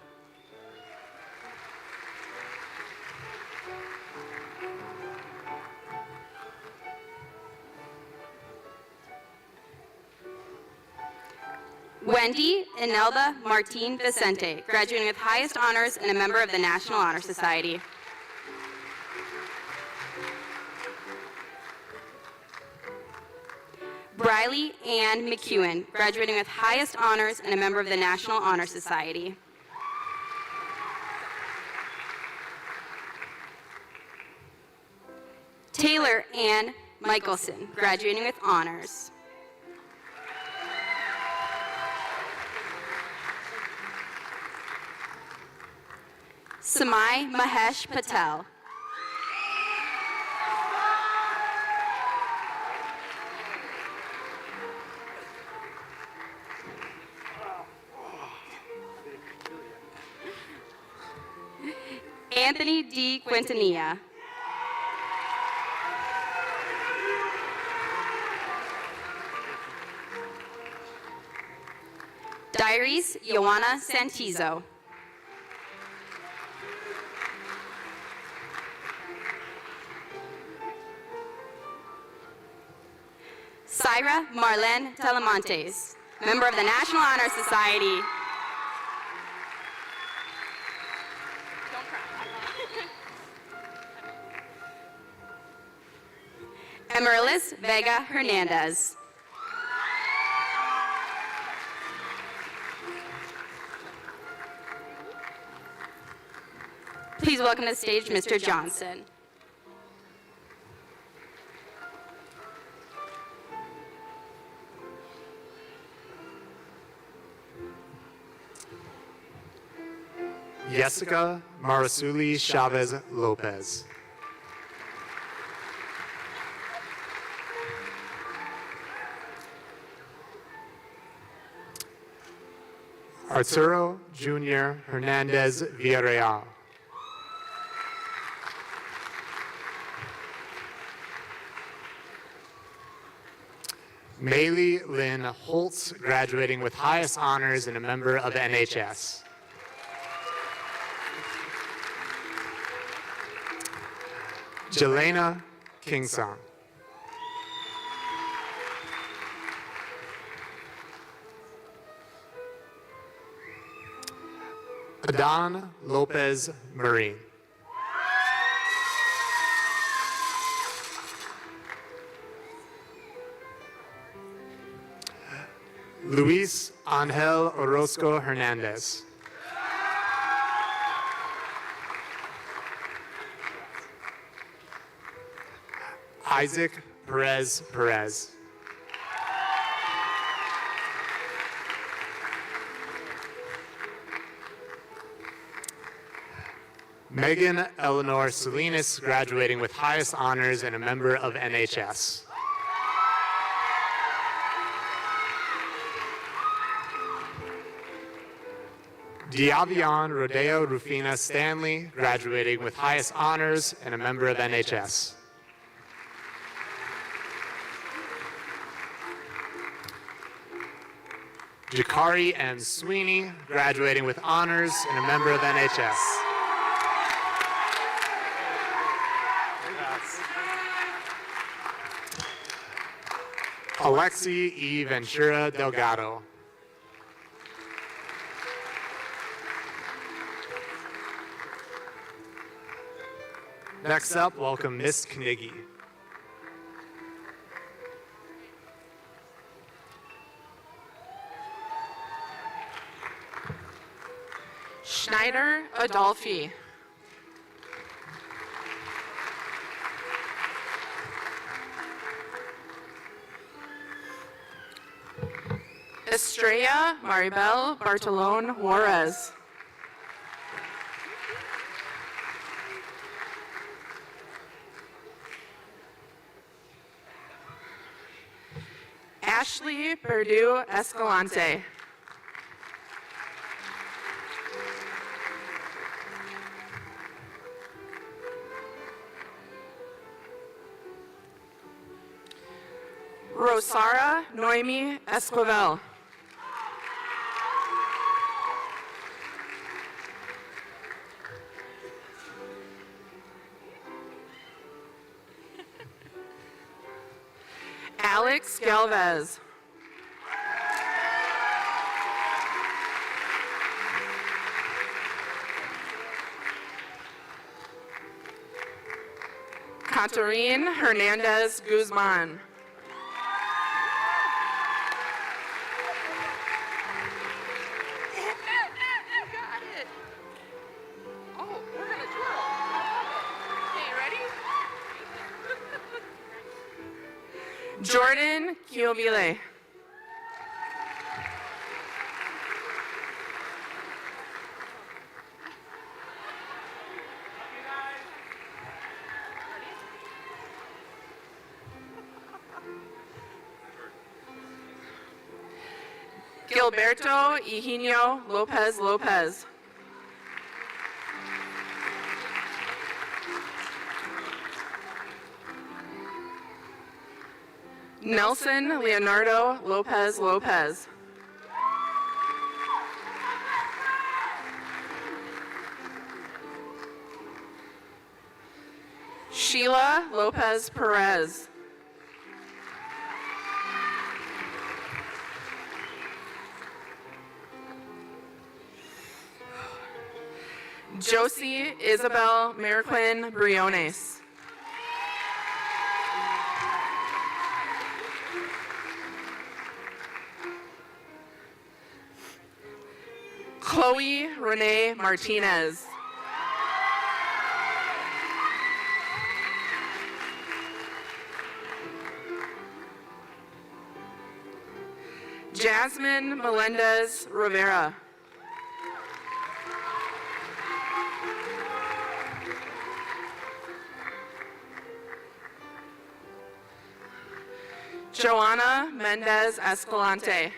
Wendy Inelda Martin Vicente, graduating with highest honors and a member of the National Honor Society. Briley Ann McEwen, graduating with highest honors and a member of the National Honor Society. Taylor Ann Michelson, graduating with honors. Samai Mahesh Patel. Anthony D. Quintanilla. Diaries Ioana Santizo. Syra Marlene Telemontes, member of the National Honor Society. Emerilis Vega Hernandez. Please welcome to the stage Mr. Johnson. Jessica Marasuli Chavez Lopez. Arturo Jr. Hernandez Villarreal. Maylee Lynn Holtz, graduating with highest honors and a member of NHS. Jelena Kingsong. Adan Lopez Marine. Luis Angel Orozco Hernandez. Isaac Perez Perez. Megan Eleanor Salinas, graduating with highest honors and a member of NHS. Diavion Rodeo Rufina Stanley, graduating with highest honors and a member of NHS. Jakari M. Sweeney, graduating with honors and a member of NHS. Alexi E. Ventura Delgado. Next up, welcome Miss Kniggy. Schneider Adolfi. Estrella Maribel Bartolone Juarez. Ashley Perdue Escalante. Rosara Noemi Esquivel. Alex Galvez. Catarine Hernandez Guzman. Jordan Kiobile. Gilberto Eugenio Lopez Lopez. Nelson Leonardo Lopez Lopez. Sheila Lopez Perez. Josie Isabel Mariquin Briones. Chloe Renee Martinez. Jasmine Melendez Rivera. Joanna Mendez Escalante.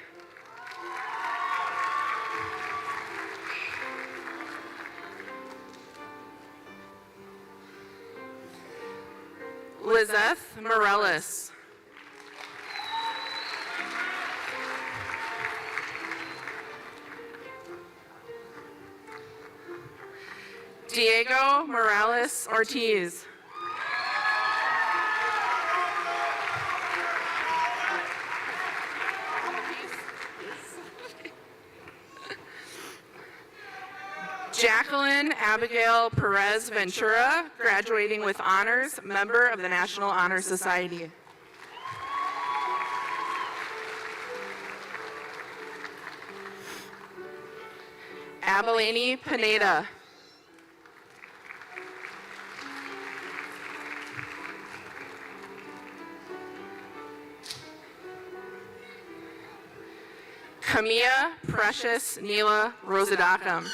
Lizeth Morellis. Diego Morales Ortiz. Jacqueline Abigail Perez Ventura, graduating with honors, member of the National Honor Society. Abilene Pineda. Camilla Precious Neela Rosadakam.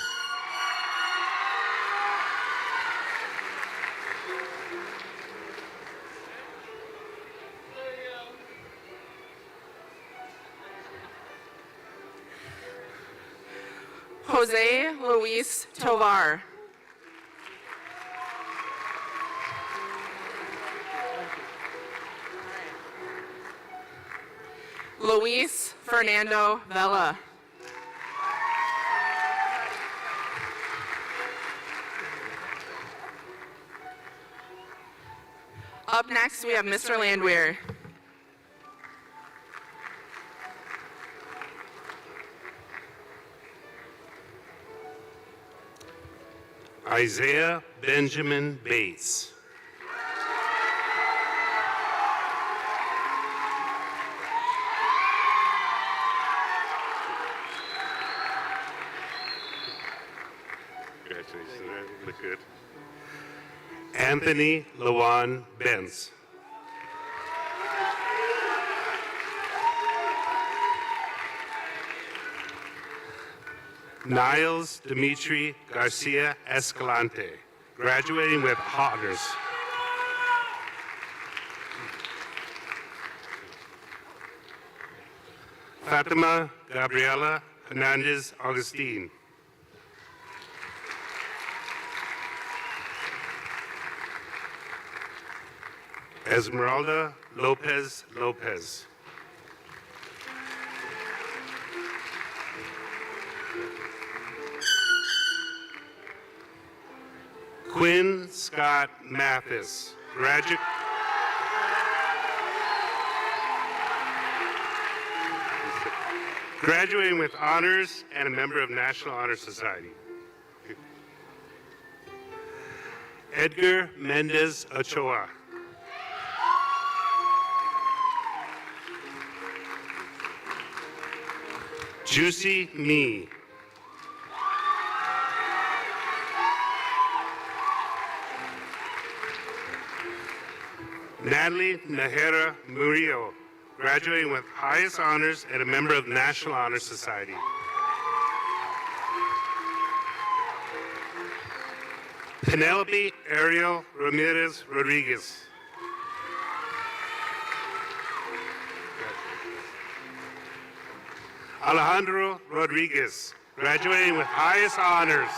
Jose Luis Tovar. Luis Fernando Vela. Up next, we have Mr. Landwehr. Isaiah Benjamin Bates. Congratulations, look good. Anthony Lawan Benz. Niles Dimitri Garcia Escalante, graduating with honors. Fatima Gabriela Hernandez Augustine. Esmeralda Lopez Lopez. Quinn Scott Mathis, graduating with honors and a member of National Honor Society. Edgar Mendez Ochoa. Juicy Me. Natalie Nahera Murillo, graduating with highest honors and a member of National Honor Society. Penelope Ariel Ramirez Rodriguez. Alejandro Rodriguez, graduating with highest honors.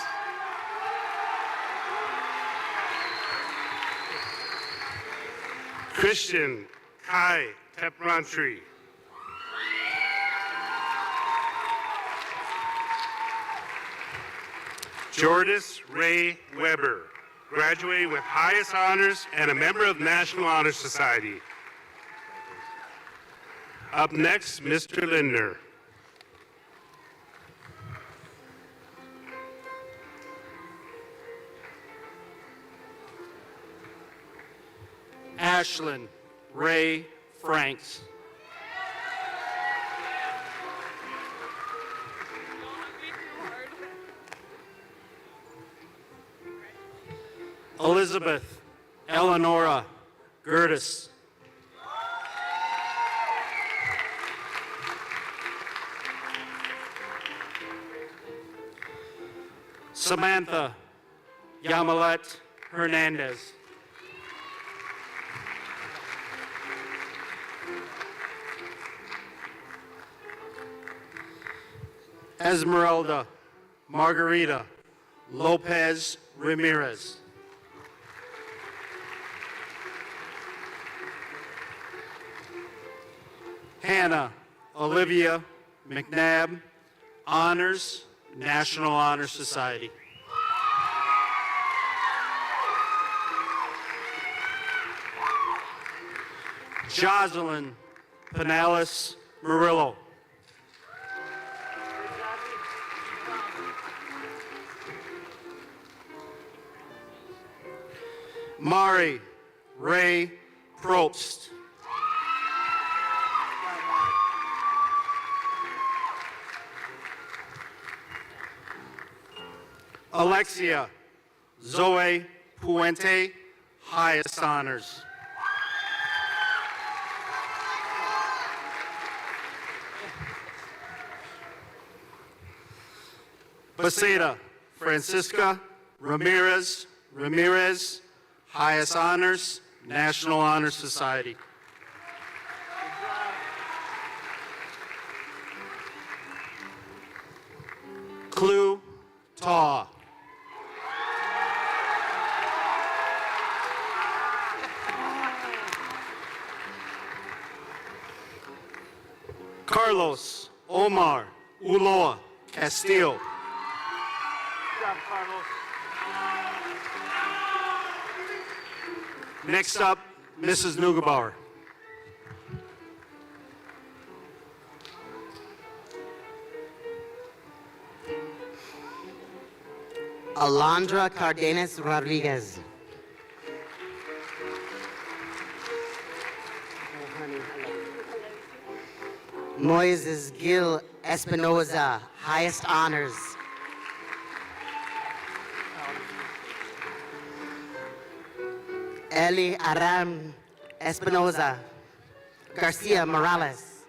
Christian Kai Teprantri. Jordis Ray Weber, graduating with highest honors and a member of National Honor Society. Up next, Mr. Lindner. Ashlyn Ray Franks. Elizabeth Eleonora Gertis. Samantha Yamalet Hernandez. Esmeralda Margarita Lopez Ramirez. Hannah Olivia McNabb, Honors, National Honor Society. Jocelyn Pinellas Murillo. Mari Ray Probst. Alexia Zoe Puente, highest honors. Baseda Francisca Ramirez, highest honors, National Honor Society. Clue Taw. Carlos Omar Uloa Castillo. Next up, Mrs. Neugebauer. Alondra Cardenas Rodriguez. Moises Gil Espinoza, highest honors. Eli Aram Espinoza Garcia Morales.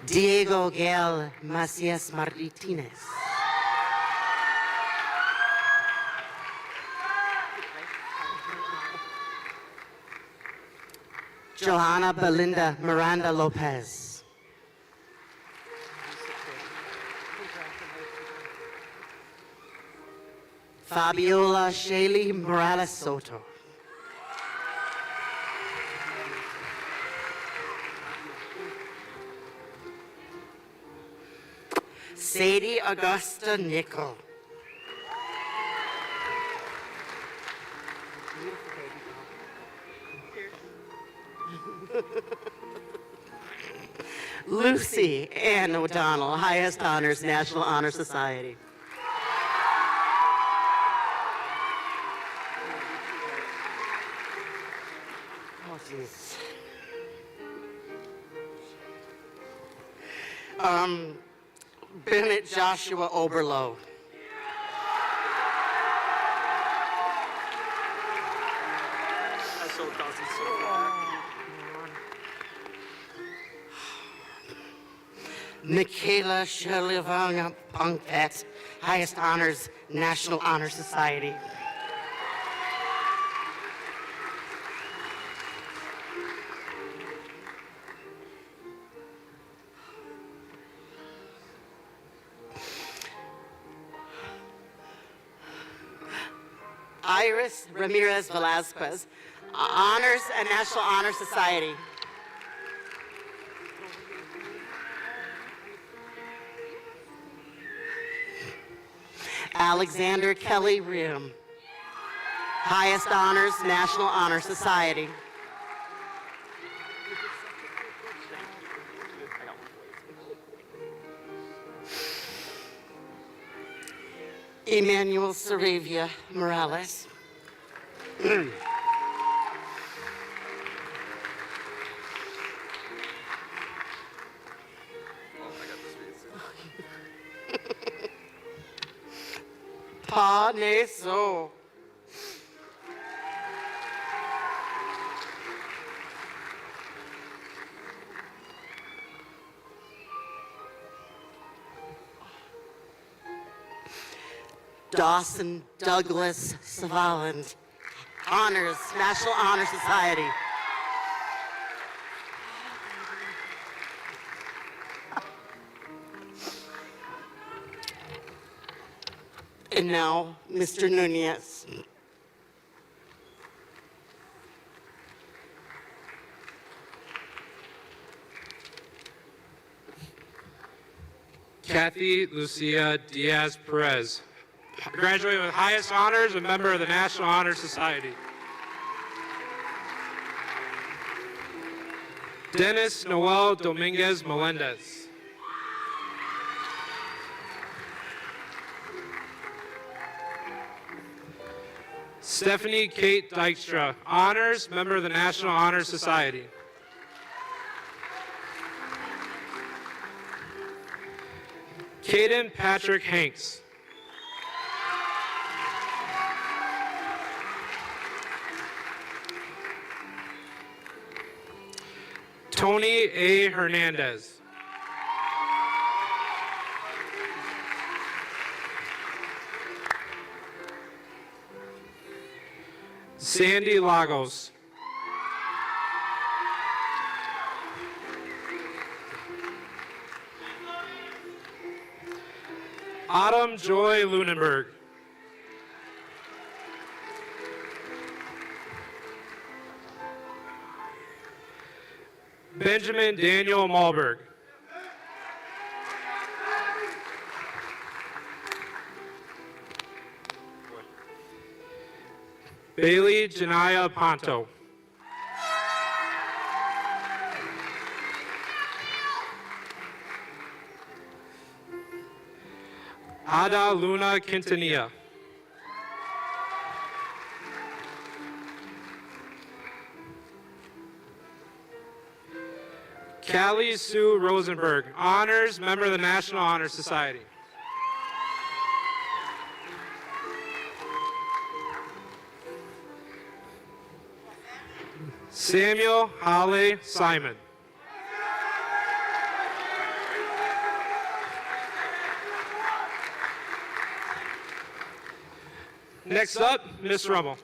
Diego Gael Macias Martinez. Johanna Belinda Miranda Lopez. Fabiola Shaley Morales Soto. Sadie Augusta Nickel. Lucy Ann O'Donnell, highest honors, National Honor Society. Oh, jeez. Bennett Joshua Oberlo. Michaela Shalivanga Punkpet, highest honors, National Honor Society. Iris Ramirez Velasquez, Honors and National Honor Society. Alexander Kelly Rim, highest honors, National Honor Society. Emmanuel Saravia Morales. Pa Neso. Dawson Douglas Savaland, Honors, National Honor Society. And now, Mr. Nunez. Kathy Lucia Diaz Perez, graduated with highest honors, a member of the National Honor Society. Dennis Noel Dominguez Melendez. Stephanie Kate Dykstra, honors, member of the National Honor Society. Caden Patrick Hanks. Tony A. Hernandez. Sandy Lagos. Autumn Joy Lunenberg. Benjamin Daniel Malberg. Bailey Janaya Ponto. Ada Luna Quintanilla. Callie Sue Rosenberg, honors, member of the National Honor Society. Samuel Hale Simon. Next up, Miss Rummel.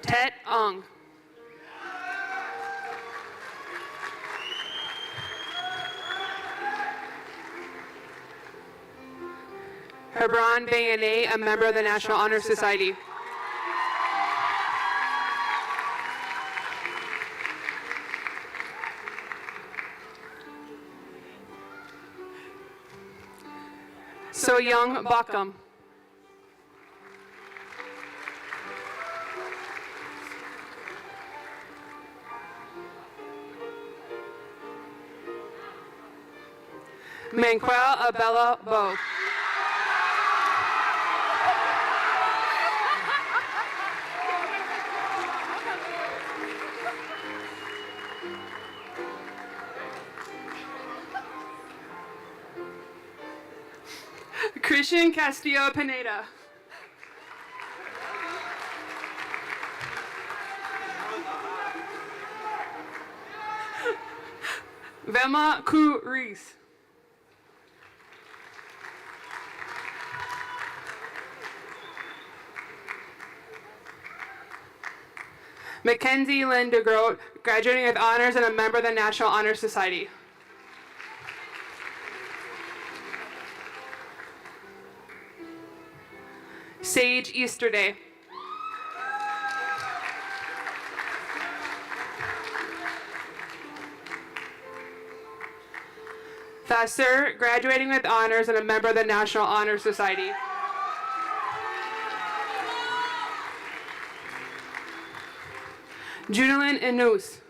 Tet Ong. Hebron Bayane, a member of the National Honor Society. So Young Bakam. Manquel Abella Bo. Christian Castillo Pineda. Velma Ku Reese. Mackenzie Lynn DeGroat, graduating with honors and a member of the National Honor Society. Sage Easterday. Vassar, graduating with honors and a member of the National Honor Society. Junilyn Inus.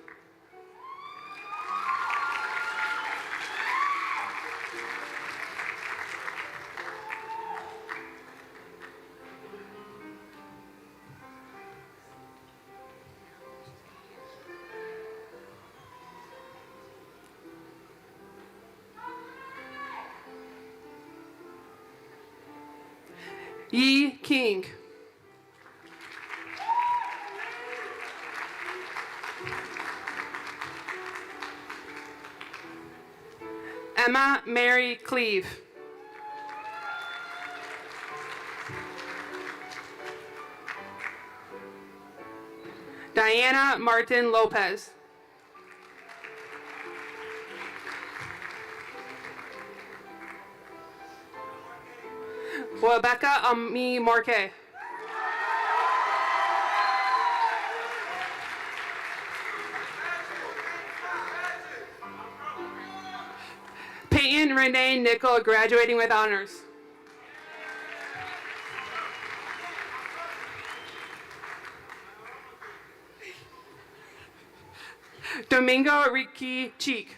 Yi King. Emma Mary Cleve. Diana Martin Lopez. Rebecca Ami Marquez. Peyton Renee Nickel, graduating with honors. Domingo Ricky Cheek.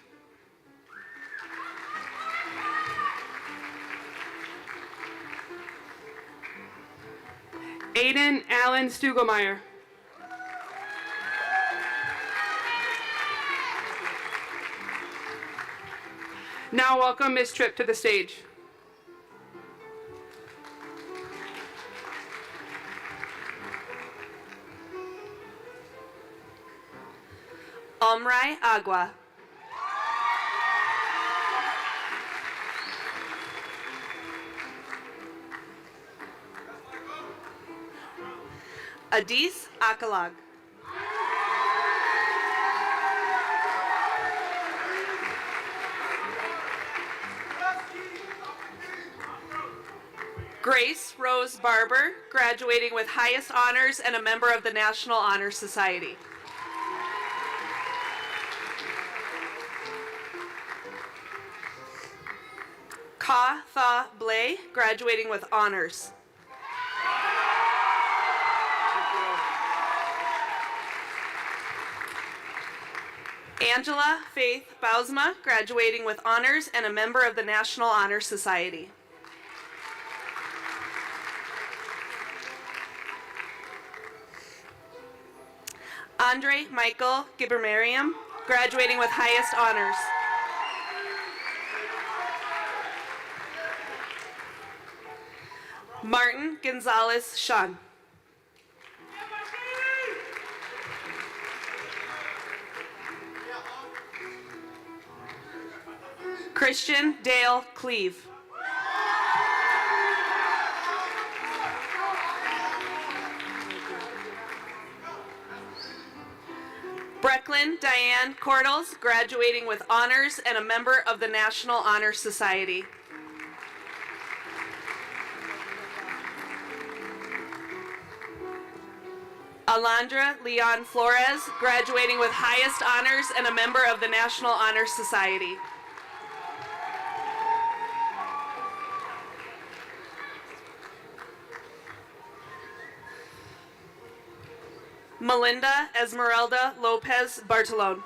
Aiden Allen Stugelmeyer. Now welcome Ms. Tripp to the stage. Omrai Agua. Adis Akalag. Grace Rose Barber, graduating with highest honors and a member of the National Honor Society. Ka Tha Blay, graduating with honors. Angela Faith Bausma, graduating with honors and a member of the National Honor Society. Andre Michael Gibbermariam, graduating with highest honors. Martin Gonzalez Shun. Christian Dale Cleve. Brecklin Diane Cordles, graduating with honors and a member of the National Honor Society. Alondra Leon Flores, graduating with highest honors and a member of the National Honor Society. Melinda Esmeralda Lopez Bartolone.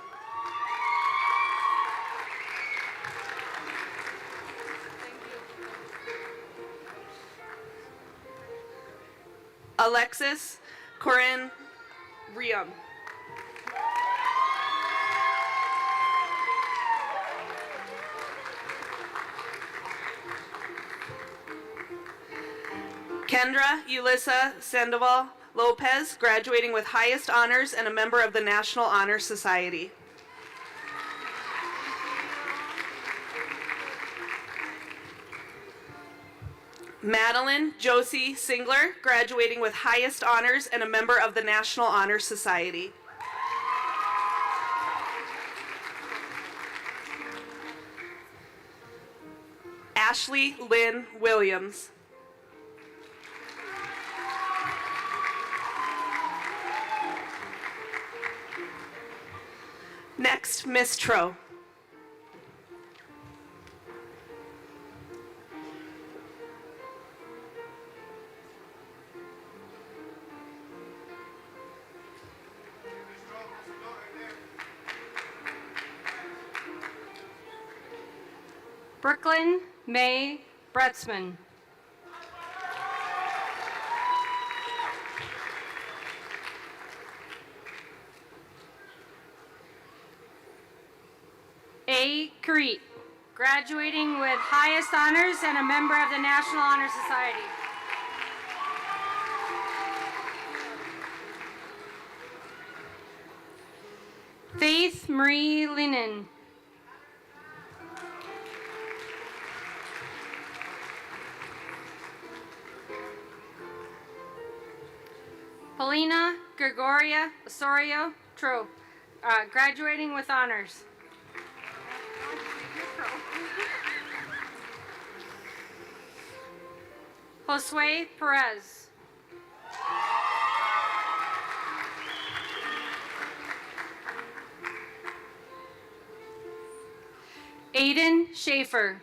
Alexis Corinne Riam. Kendra Ulissa Sandoval Lopez, graduating with highest honors and a member of the National Honor Society. Madeline Josie Singler, graduating with highest honors and a member of the National Honor Society. Ashley Lynn Williams. Next, Miss Tro. Brooklyn May Bretzman. A. Kareet, graduating with highest honors and a member of the National Honor Society. Faith Marie Linen. Paulina Gregoria Osorio Tro, graduating with honors. Josue Perez. Aiden Schaefer.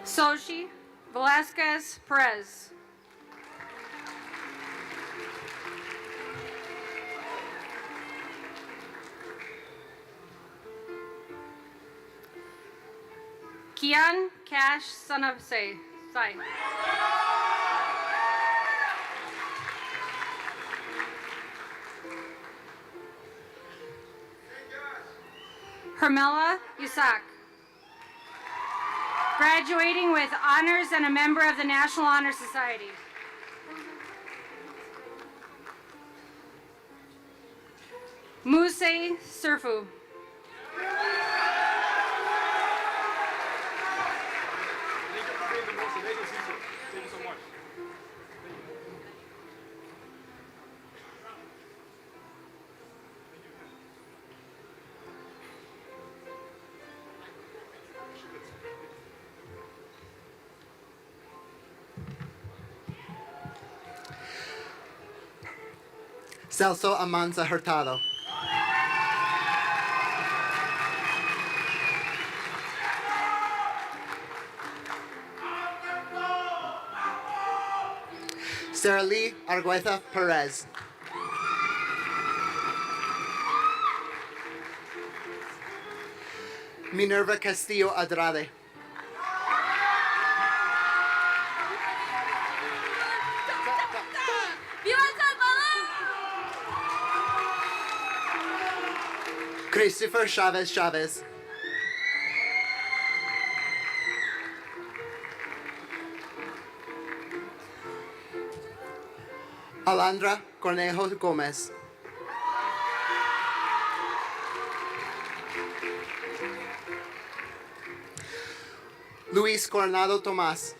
Sochi Velasquez Perez. Kian Cash Sanabse. Sai. Hermela Yusak, graduating with honors and a member of the National Honor Society. Muse Surfu. Celso Amanza Hurtado. Sarah Lee Argueta Perez. Minerva Castillo Andrade. Christopher Chavez Chavez. Alandra Cornejo Gomez. Luis Coronado Tomas.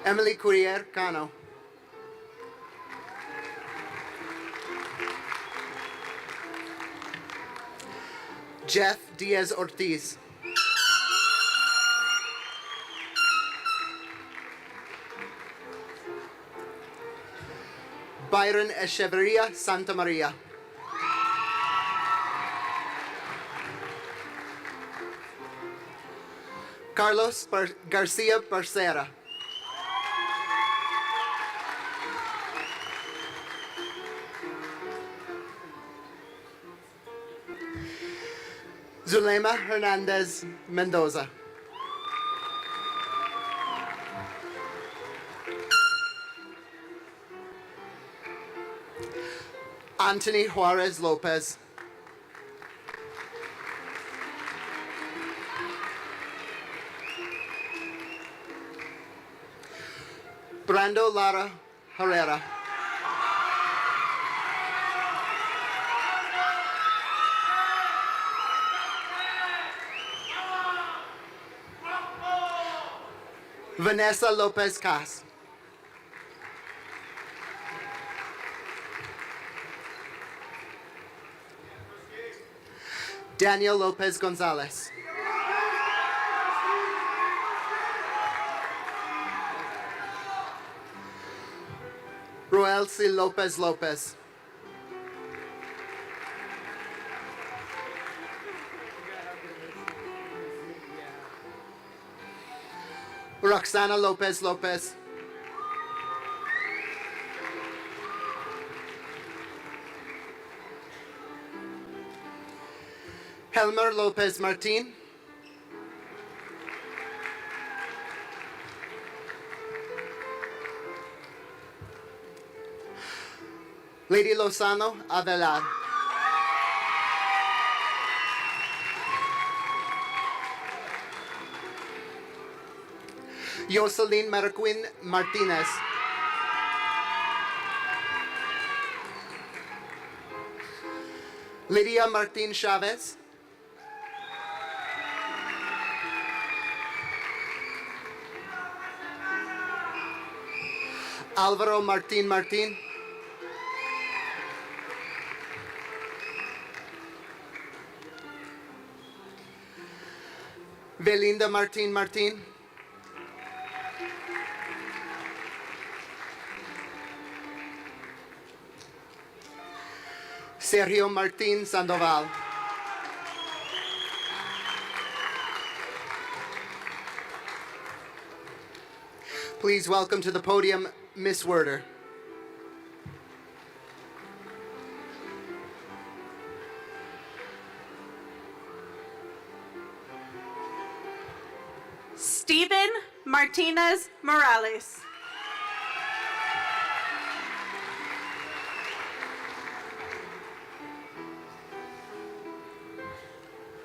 Emily Courier Cano. Jeff Diaz Ortiz. Byron Echeverria Santa Maria. Carlos Garcia Parcera. Zulema Hernandez Mendoza. Anthony Juarez Lopez. Brando Lara Herrera. Vanessa Lopez Cas. Daniel Lopez Gonzalez. Roelsi Lopez Lopez. Roxana Lopez Lopez. Helmer Lopez Martin. Lady Lozano Avelar. Jocelyn Marquin Martinez. Lydia Martin Chavez. Alvaro Martin Martin. Belinda Martin Martin. Sergio Martin Sandoval. Please welcome to the podium Miss Werder. Steven Martinez Morales.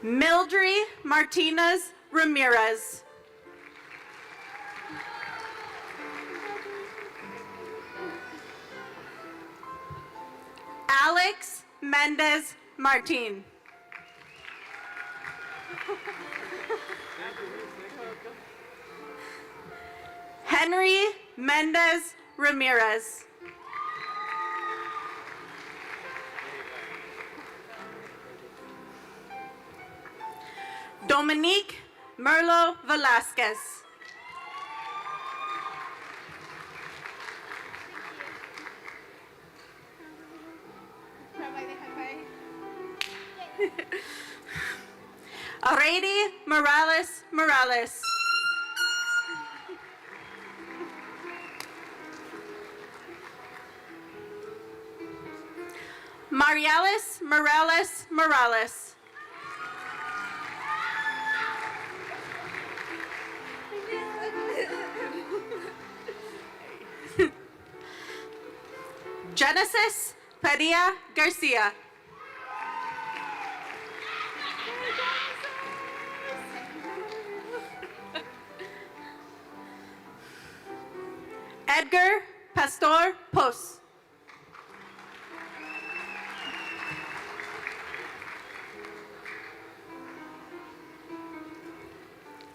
Mildred Martinez Ramirez. Alex Mendez Martin. Henry Mendez Ramirez. Dominique Merlo Velasquez. Arady Morales Morales. Marialis Morales Morales. Genesis Padilla Garcia. Edgar Pastor Pos.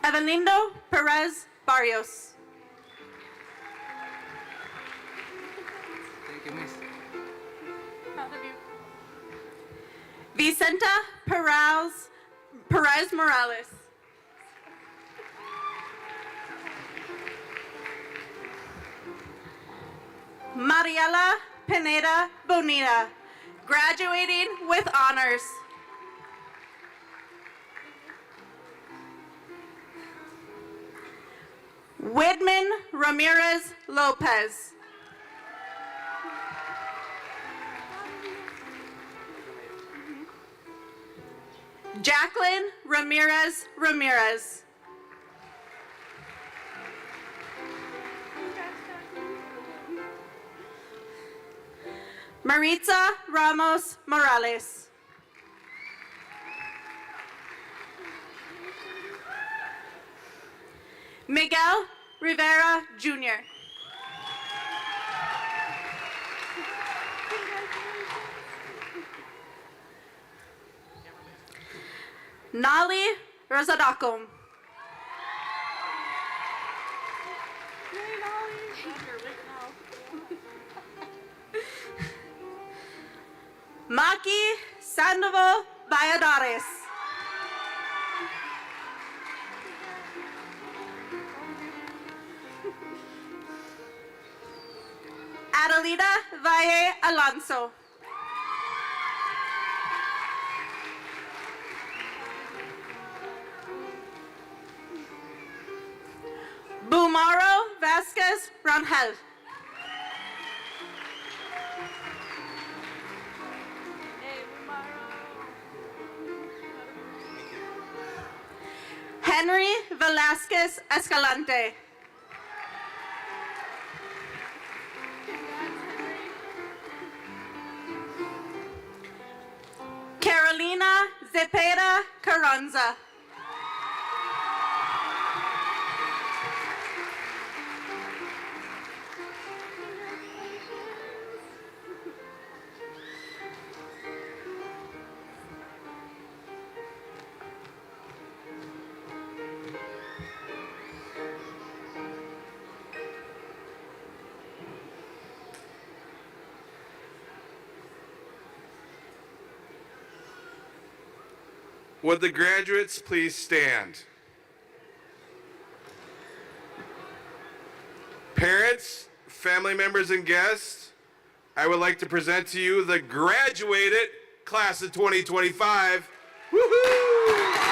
Evelindo Perez Barrios. Thank you, Miss. Vicenta Perez Morales. Mariela Pineda Bonita, graduating with honors. Widman Ramirez Lopez. Jacqueline Ramirez Ramirez. Maritza Ramos Morales. Miguel Rivera Jr. Nali Rosadakom. Maki Sandoval Valladares. Catalina Valle Alonso. Bumaro Vasquez Rangel. Henry Velasquez Escalante. Carolina Zepeda Carranza. Would the graduates please stand? Parents, family members, and guests, I would like to present to you the graduated class of 2025. Woohoo!